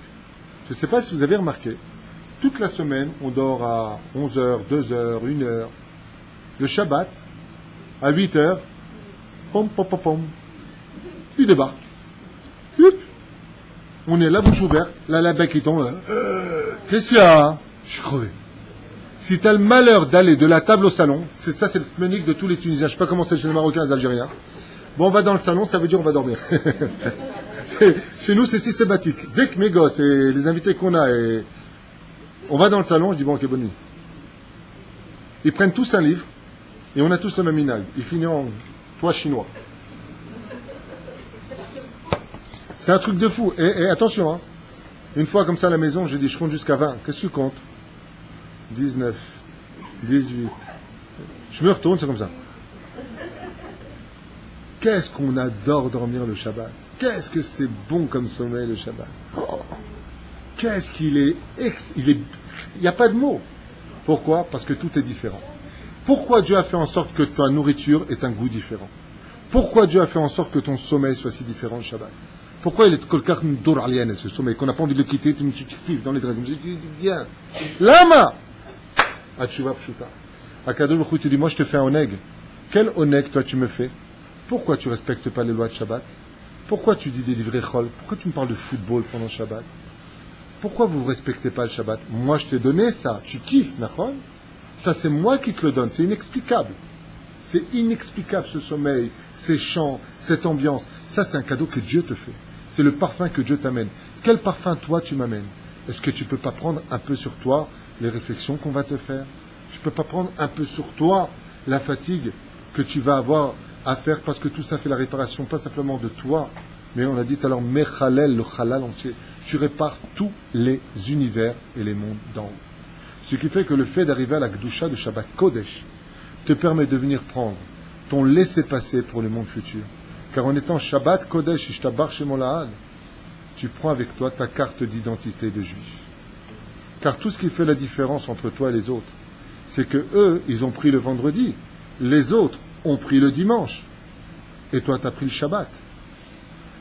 Je ne sais pas si vous avez remarqué, toute la semaine, on dort à 11h, 2h, 1h. Le Shabbat, à 8h, pom, pom, pom, pom. Il débarque. Hup. On est la bouche ouverte, là, la bec qui tombe. Qu'est-ce qu'il y a? Je suis crevé. Si tu as le malheur d'aller de la table au salon, c'est le ménique de tous les Tunisiens. Je ne sais pas comment c'est chez les Marocains et les Algériens. Bon, on va dans le salon, ça veut dire on va dormir. Chez nous, c'est systématique. Dès que mes gosses et les invités qu'on a, et on va dans le salon, je dis bon, ok, bonne nuit. Ils prennent tous un livre, et on a tous le même minag. Il finit en toi chinois. C'est un truc de fou. Et attention, hein. Une fois comme ça à la maison, je dis je compte jusqu'à 20. Qu'est-ce que tu comptes? 19, 18. Je me retourne, c'est comme ça. Qu'est-ce qu'on adore dormir le Shabbat. Qu'est-ce que c'est bon comme sommeil le Shabbat. Oh. Qu'est-ce qu'il est... Il n'y a pas de mots. Pourquoi? Parce que tout est différent. Pourquoi Dieu a fait en sorte que ta nourriture ait un goût différent? Pourquoi Dieu a fait en sorte que ton sommeil soit si différent le Shabbat? Pourquoi il est quelqu'un qui dort alien, ce sommeil, qu'on n'a pas envie de le quitter, tu kiffes dans les draps. Je dis, viens. Lama! Atshuva pshuta. Akadosh Baruch Hu te dit, moi je te fais un oneg. Quel oneg toi tu me fais? Pourquoi tu respectes pas les lois de Shabbat? Pourquoi tu dis des livrets chol? Pourquoi tu me parles de football pendant Shabbat? Pourquoi vous ne respectez pas le Shabbat? Moi je t'ai donné ça, tu kiffes, nachon? Ça c'est moi qui te le donne, c'est inexplicable. C'est inexplicable ce sommeil, ces chants, cette ambiance. Ça c'est un cadeau que Dieu te fait. C'est le parfum que Dieu t'amène. Quel parfum toi tu m'amènes? Est-ce que tu ne peux pas prendre un peu sur toi les réflexions qu'on va te faire? Tu ne peux pas prendre un peu sur toi la fatigue que tu vas avoir à faire parce que tout ça fait la réparation, pas simplement de toi, mais on a dit alors Mechalel, le halal entier. Tu répares tous les univers et les mondes d'en haut. Ce qui fait que le fait d'arriver à la Gdusha de Shabbat Kodesh te permet de venir prendre ton laisser-passer pour le monde futur. Car en étant Shabbat Kodesh Ishtabar Shemolahad, tu prends avec toi ta carte d'identité de juif. Car tout ce qui fait la différence entre toi et les autres, c'est que eux, ils ont pris le vendredi, les autres ont pris le dimanche, et toi, tu as pris le Shabbat.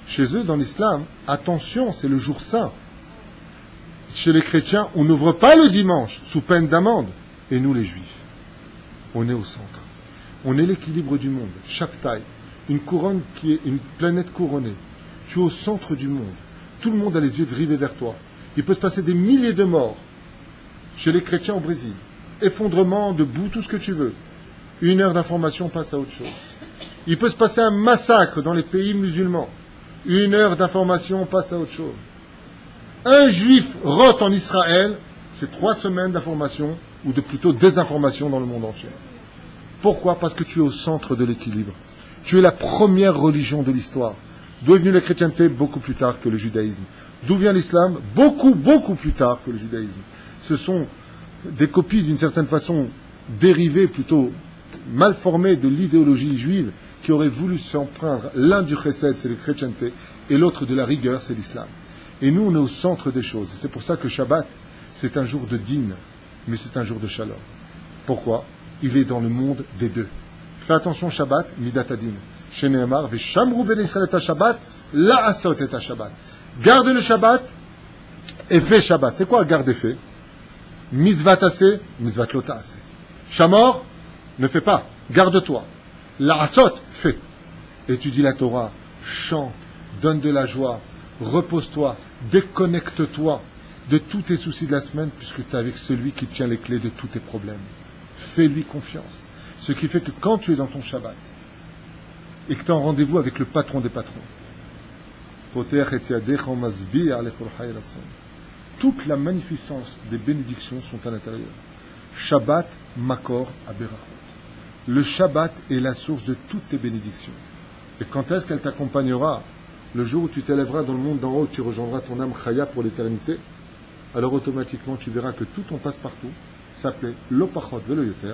Chez eux, dans l'islam, attention, c'est le jour saint. Chez les chrétiens, on n'ouvre pas le dimanche, sous peine d'amende. Et nous, les juifs, on est au centre. On est l'équilibre du monde, chaque taille. Une couronne qui est une planète couronnée. Tu es au centre du monde. Tout le monde a les yeux rivés vers toi. Il peut se passer des milliers de morts chez les chrétiens au Brésil. Effondrement, debout, tout ce que tu veux. 1 heure d'information passe à autre chose. Il peut se passer un massacre dans les pays musulmans. 1 heure d'information passe à autre chose. Un juif rote en Israël, c'est 3 semaines d'information, ou de plutôt désinformation dans le monde entier. Pourquoi? Parce que tu es au centre de l'équilibre. Tu es la première religion de l'histoire. D'où est venue la chrétienté? Beaucoup plus tard que le judaïsme. D'où vient l'islam? Beaucoup, beaucoup plus tard que le judaïsme. Ce sont des copies d'une certaine façon dérivées, plutôt mal formées de l'idéologie juive qui aurait voulu s'empreindre. L'un du chesed, c'est la chrétienté, et l'autre de la rigueur, c'est l'islam. Et nous, on est au centre des choses. C'est pour ça que Shabbat, c'est un jour de din, mais c'est un jour de shalom. Pourquoi? Il est dans le monde des deux. Fais attention, Shabbat, midat adin. Chez Nehemar, Veshamru ben Israël et Shabbat, la asot et Shabbat. Garde le Shabbat et fais Shabbat. C'est quoi garde et fais? Mitzvat assez, mitzvat lota assez. Shamor, ne fais pas, garde-toi. La asot, fais. Étudie la Torah, chante, donne de la joie, repose-toi, déconnecte-toi de tous tes soucis de la semaine, puisque tu es avec celui qui tient les clés de tous tes problèmes. Fais-lui confiance. Ce qui fait que quand tu es dans ton Shabbat, et que tu es en rendez-vous avec le patron des patrons, toute la magnificence des bénédictions sont à l'intérieur. Shabbat, Makor, Aberachot. Le Shabbat est la source de toutes tes bénédictions. Et quand est-ce qu'elle t'accompagnera? Le jour où tu t'élèveras dans le monde d'en haut, tu rejoindras ton âme Chaya pour l'éternité, alors automatiquement tu verras que tout ton passe-partout s'appelait Lopachot Velo Yoter.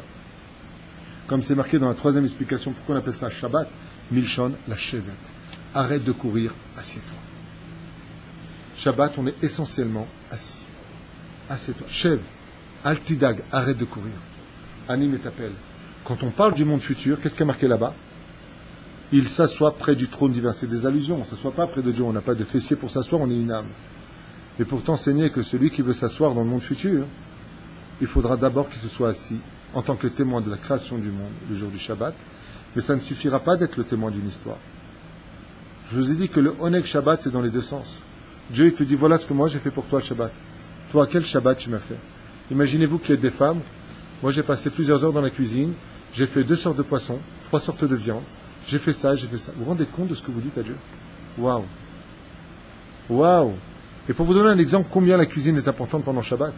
Comme c'est marqué dans la troisième explication, pourquoi on appelle ça Shabbat, Milshon, la Shevet. Arrête de courir, assieds-toi. Shabbat, on est essentiellement assis. Assieds-toi. Shev, Altidag, arrête de courir. Anime t'appelle. Quand on parle du monde futur, qu'est-ce qui est marqué là-bas? Il s'assoit près du trône divin. C'est des allusions. On ne s'assoit pas près de Dieu. On n'a pas de fessier pour s'asseoir, on est une âme. Et pourtant, enseigner que celui qui veut s'asseoir dans le monde futur, il faudra d'abord qu'il se soit assis en tant que témoin de la création du monde, le jour du Shabbat. Mais ça ne suffira pas d'être le témoin d'une histoire. Je vous ai dit que le Oneg Shabbat, c'est dans les deux sens. Dieu, il te dit, voilà ce que moi j'ai fait pour toi le Shabbat. Toi, quel Shabbat tu m'as fait? Imaginez-vous qu'il y ait des femmes. Moi, j'ai passé plusieurs heures dans la cuisine. J'ai fait 2 sortes de poissons, 3 sortes de viande. J'ai fait ça, j'ai fait ça. Vous vous rendez compte de ce que vous dites à Dieu? Waouh! Waouh! Et pour vous donner un exemple, combien la cuisine est importante pendant Shabbat?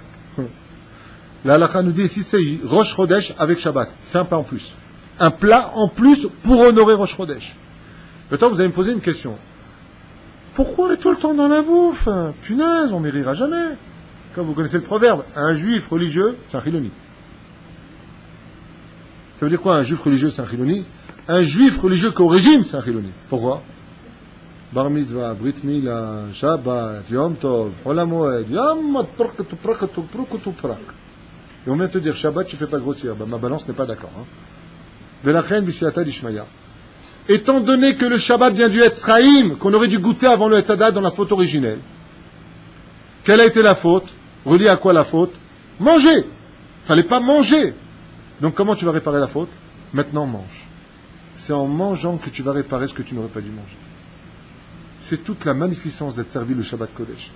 La halakha nous dit ici, c'est Rosh Chodesh avec Shabbat. Fais un plat en plus. Un plat en plus pour honorer Rosh Chodesh. Maintenant, vous allez me poser une question. Pourquoi on est tout le temps dans la bouffe? Punaise, on ne rira jamais. Comme vous connaissez le proverbe, un juif religieux, c'est un chiloni. Ça veut dire quoi, un juif religieux, c'est un chiloni? Un juif religieux qu'au régime, c'est un chiloni. Pourquoi? Bar mitzvah, brit mila, Shabbat, Yom Tov, Hol HaMoed, Yom prak. Et on vient te dire, Shabbat, tu ne fais pas grossir. Ben, ma balance n'est pas d'accord. Velachem b'siyata d'Ishmaya. Étant donné que le Shabbat vient du Etzraïm, qu'on aurait dû goûter avant le Etzadat dans la faute originelle, quelle a été la faute? Relié à quoi la faute? Manger. Fallait pas manger. Donc comment tu vas réparer la faute? Maintenant mange. C'est en mangeant que tu vas réparer ce que tu n'aurais pas dû manger. C'est toute la magnificence d'être servi le Shabbat Kodesh.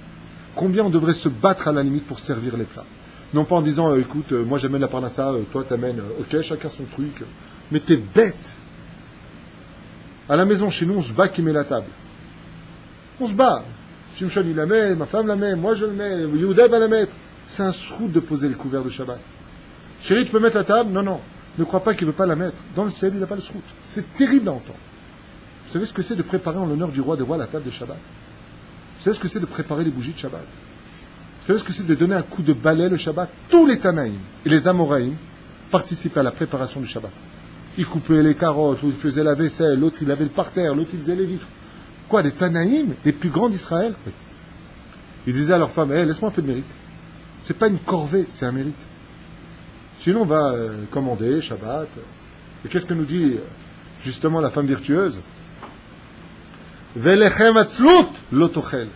Combien on devrait se battre à la limite pour servir les plats? Non pas en disant, écoute, moi j'amène la parnassa, toi t'amènes, ok, chacun son truc. Mais t'es bête. À la maison, chez nous, on se bat qui met la table. On se bat. Shimshon, il la met, ma femme la met, moi je le mets, Yehuda va la mettre. C'est un srout de poser le couvert de Shabbat. Chérie, tu peux mettre la table? Non, non. Ne crois pas qu'il ne veut pas la mettre. Dans le ciel, il n'a pas le srout. C'est terrible à entendre. Vous savez ce que c'est de préparer en l'honneur du roi des rois la table de Shabbat? Vous savez ce que c'est de préparer les bougies de Shabbat? Vous savez ce que c'est de donner un coup de balai le Shabbat? Tous les Tanaïm et les Amoraïm participaient à la préparation du Shabbat. Ils coupaient les carottes, ils faisaient la vaisselle, l'autre il lavait le parterre, l'autre il faisait les vitres. Quoi, les Tanaïm, les plus grands d'Israël? Oui. Ils disaient à leur femme, laisse-moi un peu de mérite. C'est pas une corvée, c'est un mérite. Sinon on va commander Shabbat. Et qu'est-ce que nous dit justement la femme virtueuse? Velechem atzlut lotochel.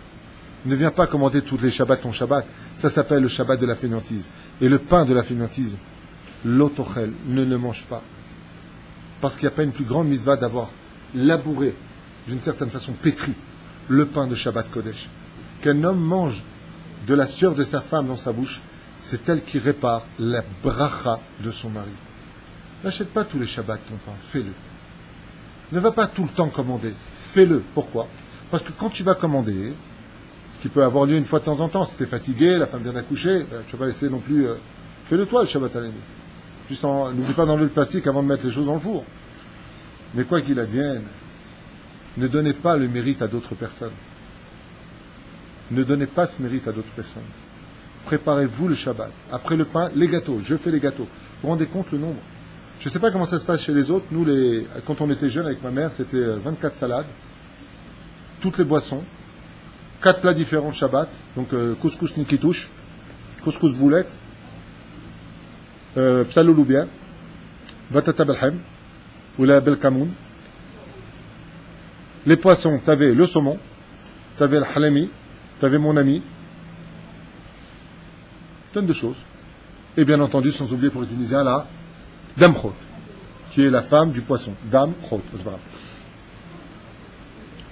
Ne viens pas commander tous les Shabbats ton Shabbat. Ça s'appelle le Shabbat de la fainéantise. Et le pain de la fainéantise, lotochel, ne le mange pas. Parce qu'il n'y a pas une plus grande mitzvah d'avoir labouré, d'une certaine façon pétri, le pain de Shabbat Kodesh. Qu'un homme mange de la sueur de sa femme dans sa bouche, c'est elle qui répare la bracha de son mari. N'achète pas tous les Shabbats ton pain, fais-le. Ne va pas tout le temps commander, fais-le. Pourquoi? Parce que quand tu vas commander, ce qui peut avoir lieu une fois de temps en temps, si tu es fatigué, la femme vient d'accoucher, tu ne vas pas laisser non plus... fais-le toi le Shabbat à la nuit. Juste n'oublie pas d'enlever le plastique avant de mettre les choses dans le four. Mais quoi qu'il advienne, ne donnez pas le mérite à d'autres personnes. Ne donnez pas ce mérite à d'autres personnes. Préparez-vous le Shabbat. Après le pain, les gâteaux. Je fais les gâteaux. Vous vous rendez compte le nombre? Je ne sais pas comment ça se passe chez les autres. Nous, quand on était jeunes avec ma mère, c'était 24 salades, toutes les boissons, 4 plats différents de Shabbat, donc couscous nikitouche, couscous boulette, psalou bien, batata belhem, ou la belkamoun. Les poissons, tu avais le saumon, tu avais le halami, tu avais mon ami, tonnes de choses. Et bien entendu, sans oublier pour les Tunisiens, la Dame Khot, qui est la femme du poisson. Dame Khot, c'est pas grave.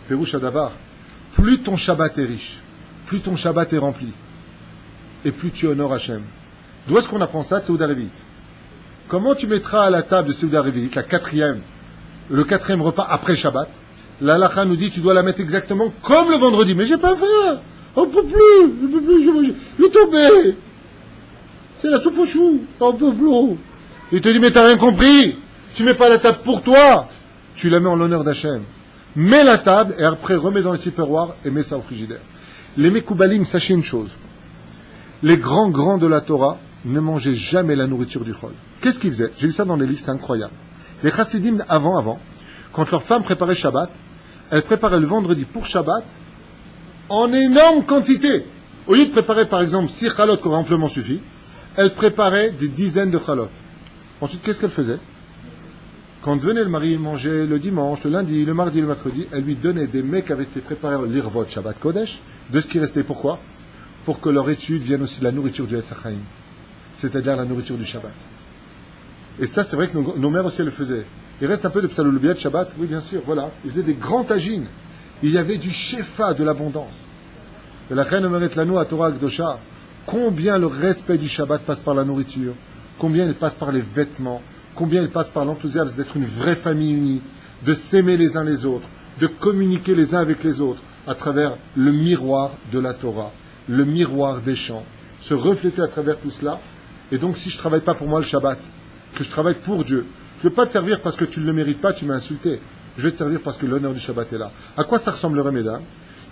Pérouche Adavar, plus ton Shabbat est riche, plus ton Shabbat est rempli, et plus tu honores Hachem. D'où est-ce qu'on apprend ça de Seuda Revit? Comment tu mettras à la table de Seuda Revit, le quatrième repas après Shabbat? La halakha nous dit tu dois la mettre exactement comme le vendredi. Mais j'ai pas faim, on peut plus, je vais tomber. C'est la soupe aux choux, on peut plus. Il te dit mais t'as rien compris, tu mets pas la table pour toi, tu la mets en l'honneur d'Hachem. Mets la table et après remets dans le tupperware et mets ça au frigidaire. Les Mekoubalim, sachez une chose, les grands de la Torah ne mangeaient jamais la nourriture du chol. Qu'est-ce qu'ils faisaient? J'ai lu ça dans les listes incroyables. Les chassidim avant, quand leur femme préparait Shabbat, elle préparait le vendredi pour Shabbat en énorme quantité. Au lieu de préparer par exemple 6 chalotes qui auraient amplement suffi, elle préparait des dizaines de chalotes. Ensuite, qu'est-ce qu'elle faisait? Quand venait le mari manger le dimanche, le lundi, le mardi, le mercredi, elle lui donnait des mets qui avaient été préparés en l'irvot Shabbat Kodesh, de ce qui restait. Pourquoi? Pour que leur étude vienne aussi de la nourriture du Etz Chaim, c'est-à-dire la nourriture du Shabbat. Et ça, c'est vrai que nos mères aussi le faisaient. Il reste un peu de psalolobiat Shabbat, oui bien sûr, voilà. Ils faisaient des grands tagines. Il y avait du shefa, de l'abondance. Et la reine mérite l'anneau à Torah Akdosha. Combien le respect du Shabbat passe par la nourriture, combien il passe par les vêtements, combien il passe par l'enthousiasme d'être une vraie famille unie, de s'aimer les uns les autres, de communiquer les uns avec les autres à travers le miroir de la Torah, le miroir des chants, se refléter à travers tout cela. Et donc si je ne travaille pas pour moi le Shabbat, que je travaille pour Dieu, je ne veux pas te servir parce que tu ne le mérites pas, tu m'as insulté. Je vais te servir parce que l'honneur du Shabbat est là. À quoi ça ressemblerait, mesdames?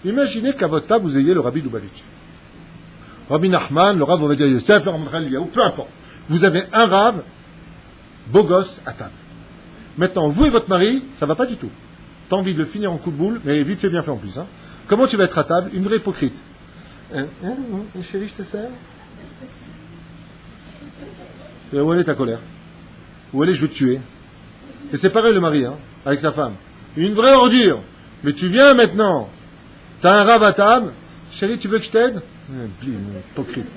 Imaginez qu'à votre table, vous ayez le Rabbi Lubavitch. Rabbi Nachman, le Rav Ovadia Yosef, le Rav Mchaliyahu, peu importe. Vous avez un Rav, beau gosse, à table. Maintenant, vous et votre mari, ça ne va pas du tout. T'as envie de le finir en coup de boule, mais vite, c'est bien fait en plus. Hein. Comment tu vas être à table? Une vraie hypocrite. Chérie, je te sers. Et où est ta colère? Où est je vais te tuer? Et c'est pareil le mari, hein, avec sa femme. Une vraie ordure. Mais tu viens maintenant. T'as un Rav à table. Chérie, tu veux que je t'aide? Hypocrite.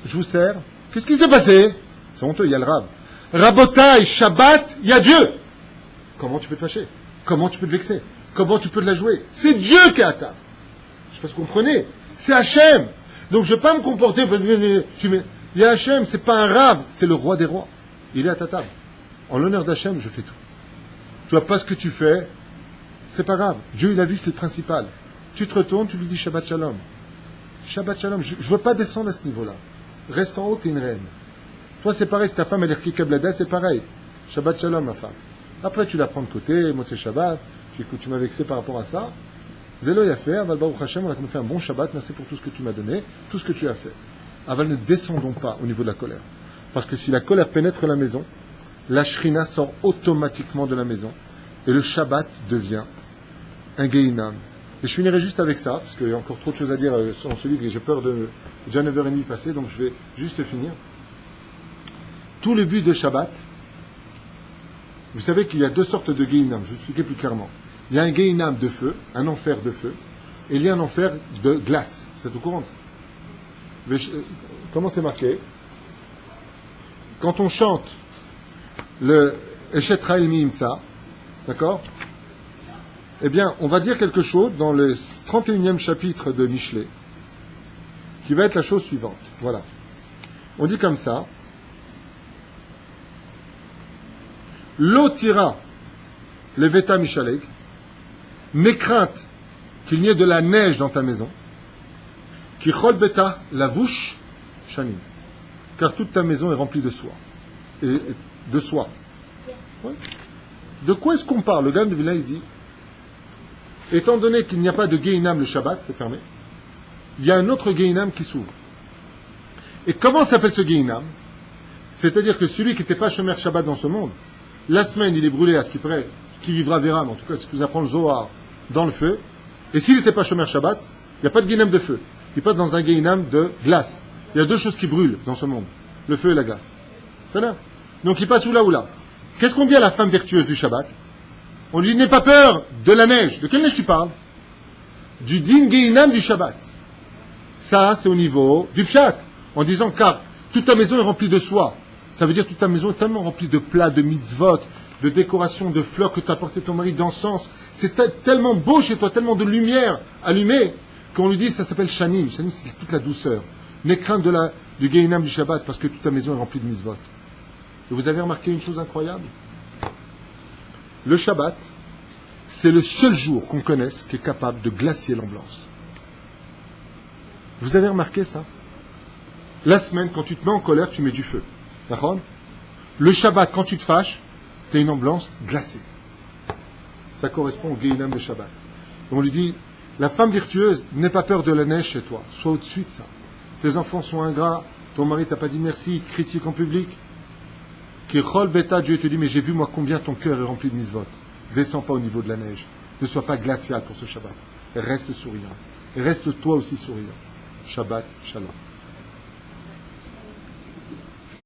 Je vous sers. Qu'est-ce qui s'est passé? C'est honteux, il y a le Rav. Rabotaï, Shabbat, il y a Dieu. Comment tu peux te fâcher? Comment tu peux te vexer? Comment tu peux te la jouer? C'est Dieu qui est à table. Je sais pas si vous comprenez. C'est Hachem. Donc je ne vais pas me comporter. Il y a Hachem, c'est pas un Rav, c'est le roi des rois. Il est à ta table. En l'honneur d'Hachem, je fais tout. Tu vois pas ce que tu fais, c'est pas grave. Dieu, il a vu, c'est le principal. Tu te retournes, tu lui dis Shabbat Shalom. Shabbat Shalom. Je ne veux pas descendre à ce niveau-là. Reste en haut, t'es une reine. Toi, c'est pareil, si ta femme, elle est Kikablada, c'est pareil. Shabbat Shalom, ma femme. Après, tu la prends de côté, moi, c'est Shabbat. Tu m'as vexé par rapport à ça. Zélo y a fait, Aval Baruch Hashem, on a fait un bon Shabbat, merci pour tout ce que tu m'as donné, tout ce que tu as fait. Aval, ne descendons pas au niveau de la colère. Parce que si la colère pénètre la maison, la shrina sort automatiquement de la maison. Et le Shabbat devient un Gehinam. Et je finirai juste avec ça, parce qu'il y a encore trop de choses à dire sur ce livre, et j'ai peur de déjà 9h30 passer, donc je vais juste finir. Tout le but de Shabbat, vous savez qu'il y a deux sortes de Gehinam, je vais expliquer plus clairement. Il y a un Gehinam de feu, un enfer de feu, et il y a un enfer de glace. C'est au courant de ça? Comment c'est marqué? Quand on chante le Eshet Raïl Mi'imtsa, d'accord? Eh bien, on va dire quelque chose dans le 31e chapitre de Michelet, qui va être la chose suivante. Voilà. On dit comme ça. L'eau tira les Veta Mishaleg, n'aie crainte qu'il n'y ait de la neige dans ta maison, qui chol beta la vouche shanim, car toute ta maison est remplie de soie. Et de soie. Ouais. De quoi est-ce qu'on parle? Le gars de Vilna, il dit, étant donné qu'il n'y a pas de Gehinam le Shabbat, c'est fermé, il y a un autre Gehinam qui s'ouvre. Et comment s'appelle ce Gehinam? C'est-à-dire que celui qui n'était pas Shomer Shabbat dans ce monde, la semaine, il est brûlé à ce qui paraît, qui vivra verra, mais en tout cas, c'est ce que vous apprend le Zohar, dans le feu. Et s'il n'était pas Shomer Shabbat, il n'y a pas de Gehinam de feu. Il passe dans un Gehinam de glace. Il y a deux choses qui brûlent dans ce monde, le feu et la glace. C'est là. Donc il passe ou là. Qu'est-ce qu'on dit à la femme vertueuse du Shabbat? On lui dit, n'aie pas peur de la neige. De quelle neige tu parles? Du din Gehinam du Shabbat. Ça, c'est au niveau du Pshat. En disant, car toute ta maison est remplie de soie. Ça veut dire toute ta maison est tellement remplie de plats, de mitzvot, de décoration, de fleurs que t'a apporté ton mari, d'encens. C'est tellement beau chez toi, tellement de lumière allumée, qu'on lui dit, ça s'appelle Shani. Shani, c'est toute la douceur. N'aie crainte du Gehinam du Shabbat, parce que toute ta maison est remplie de mitzvot. Et vous avez remarqué une chose incroyable? Le Shabbat, c'est le seul jour qu'on connaisse qui est capable de glacier l'ambiance. Vous avez remarqué ça? La semaine, quand tu te mets en colère, tu mets du feu. D'accord? Le Shabbat, quand tu te fâches, tu as une ambiance glacée. Ça correspond au Gehinam de Shabbat. Et on lui dit, la femme virtueuse, n'aie pas peur de la neige chez toi. Sois au-dessus de ça. Tes enfants sont ingrats, ton mari t'a pas dit merci, il te critique en public. Kirchol Beta, Dieu te dit, mais j'ai vu moi combien ton cœur est rempli de mitzvot. Descends pas au niveau de la neige. Ne sois pas glacial pour ce Shabbat. Reste souriant. Et reste toi aussi souriant. Shabbat Shalom.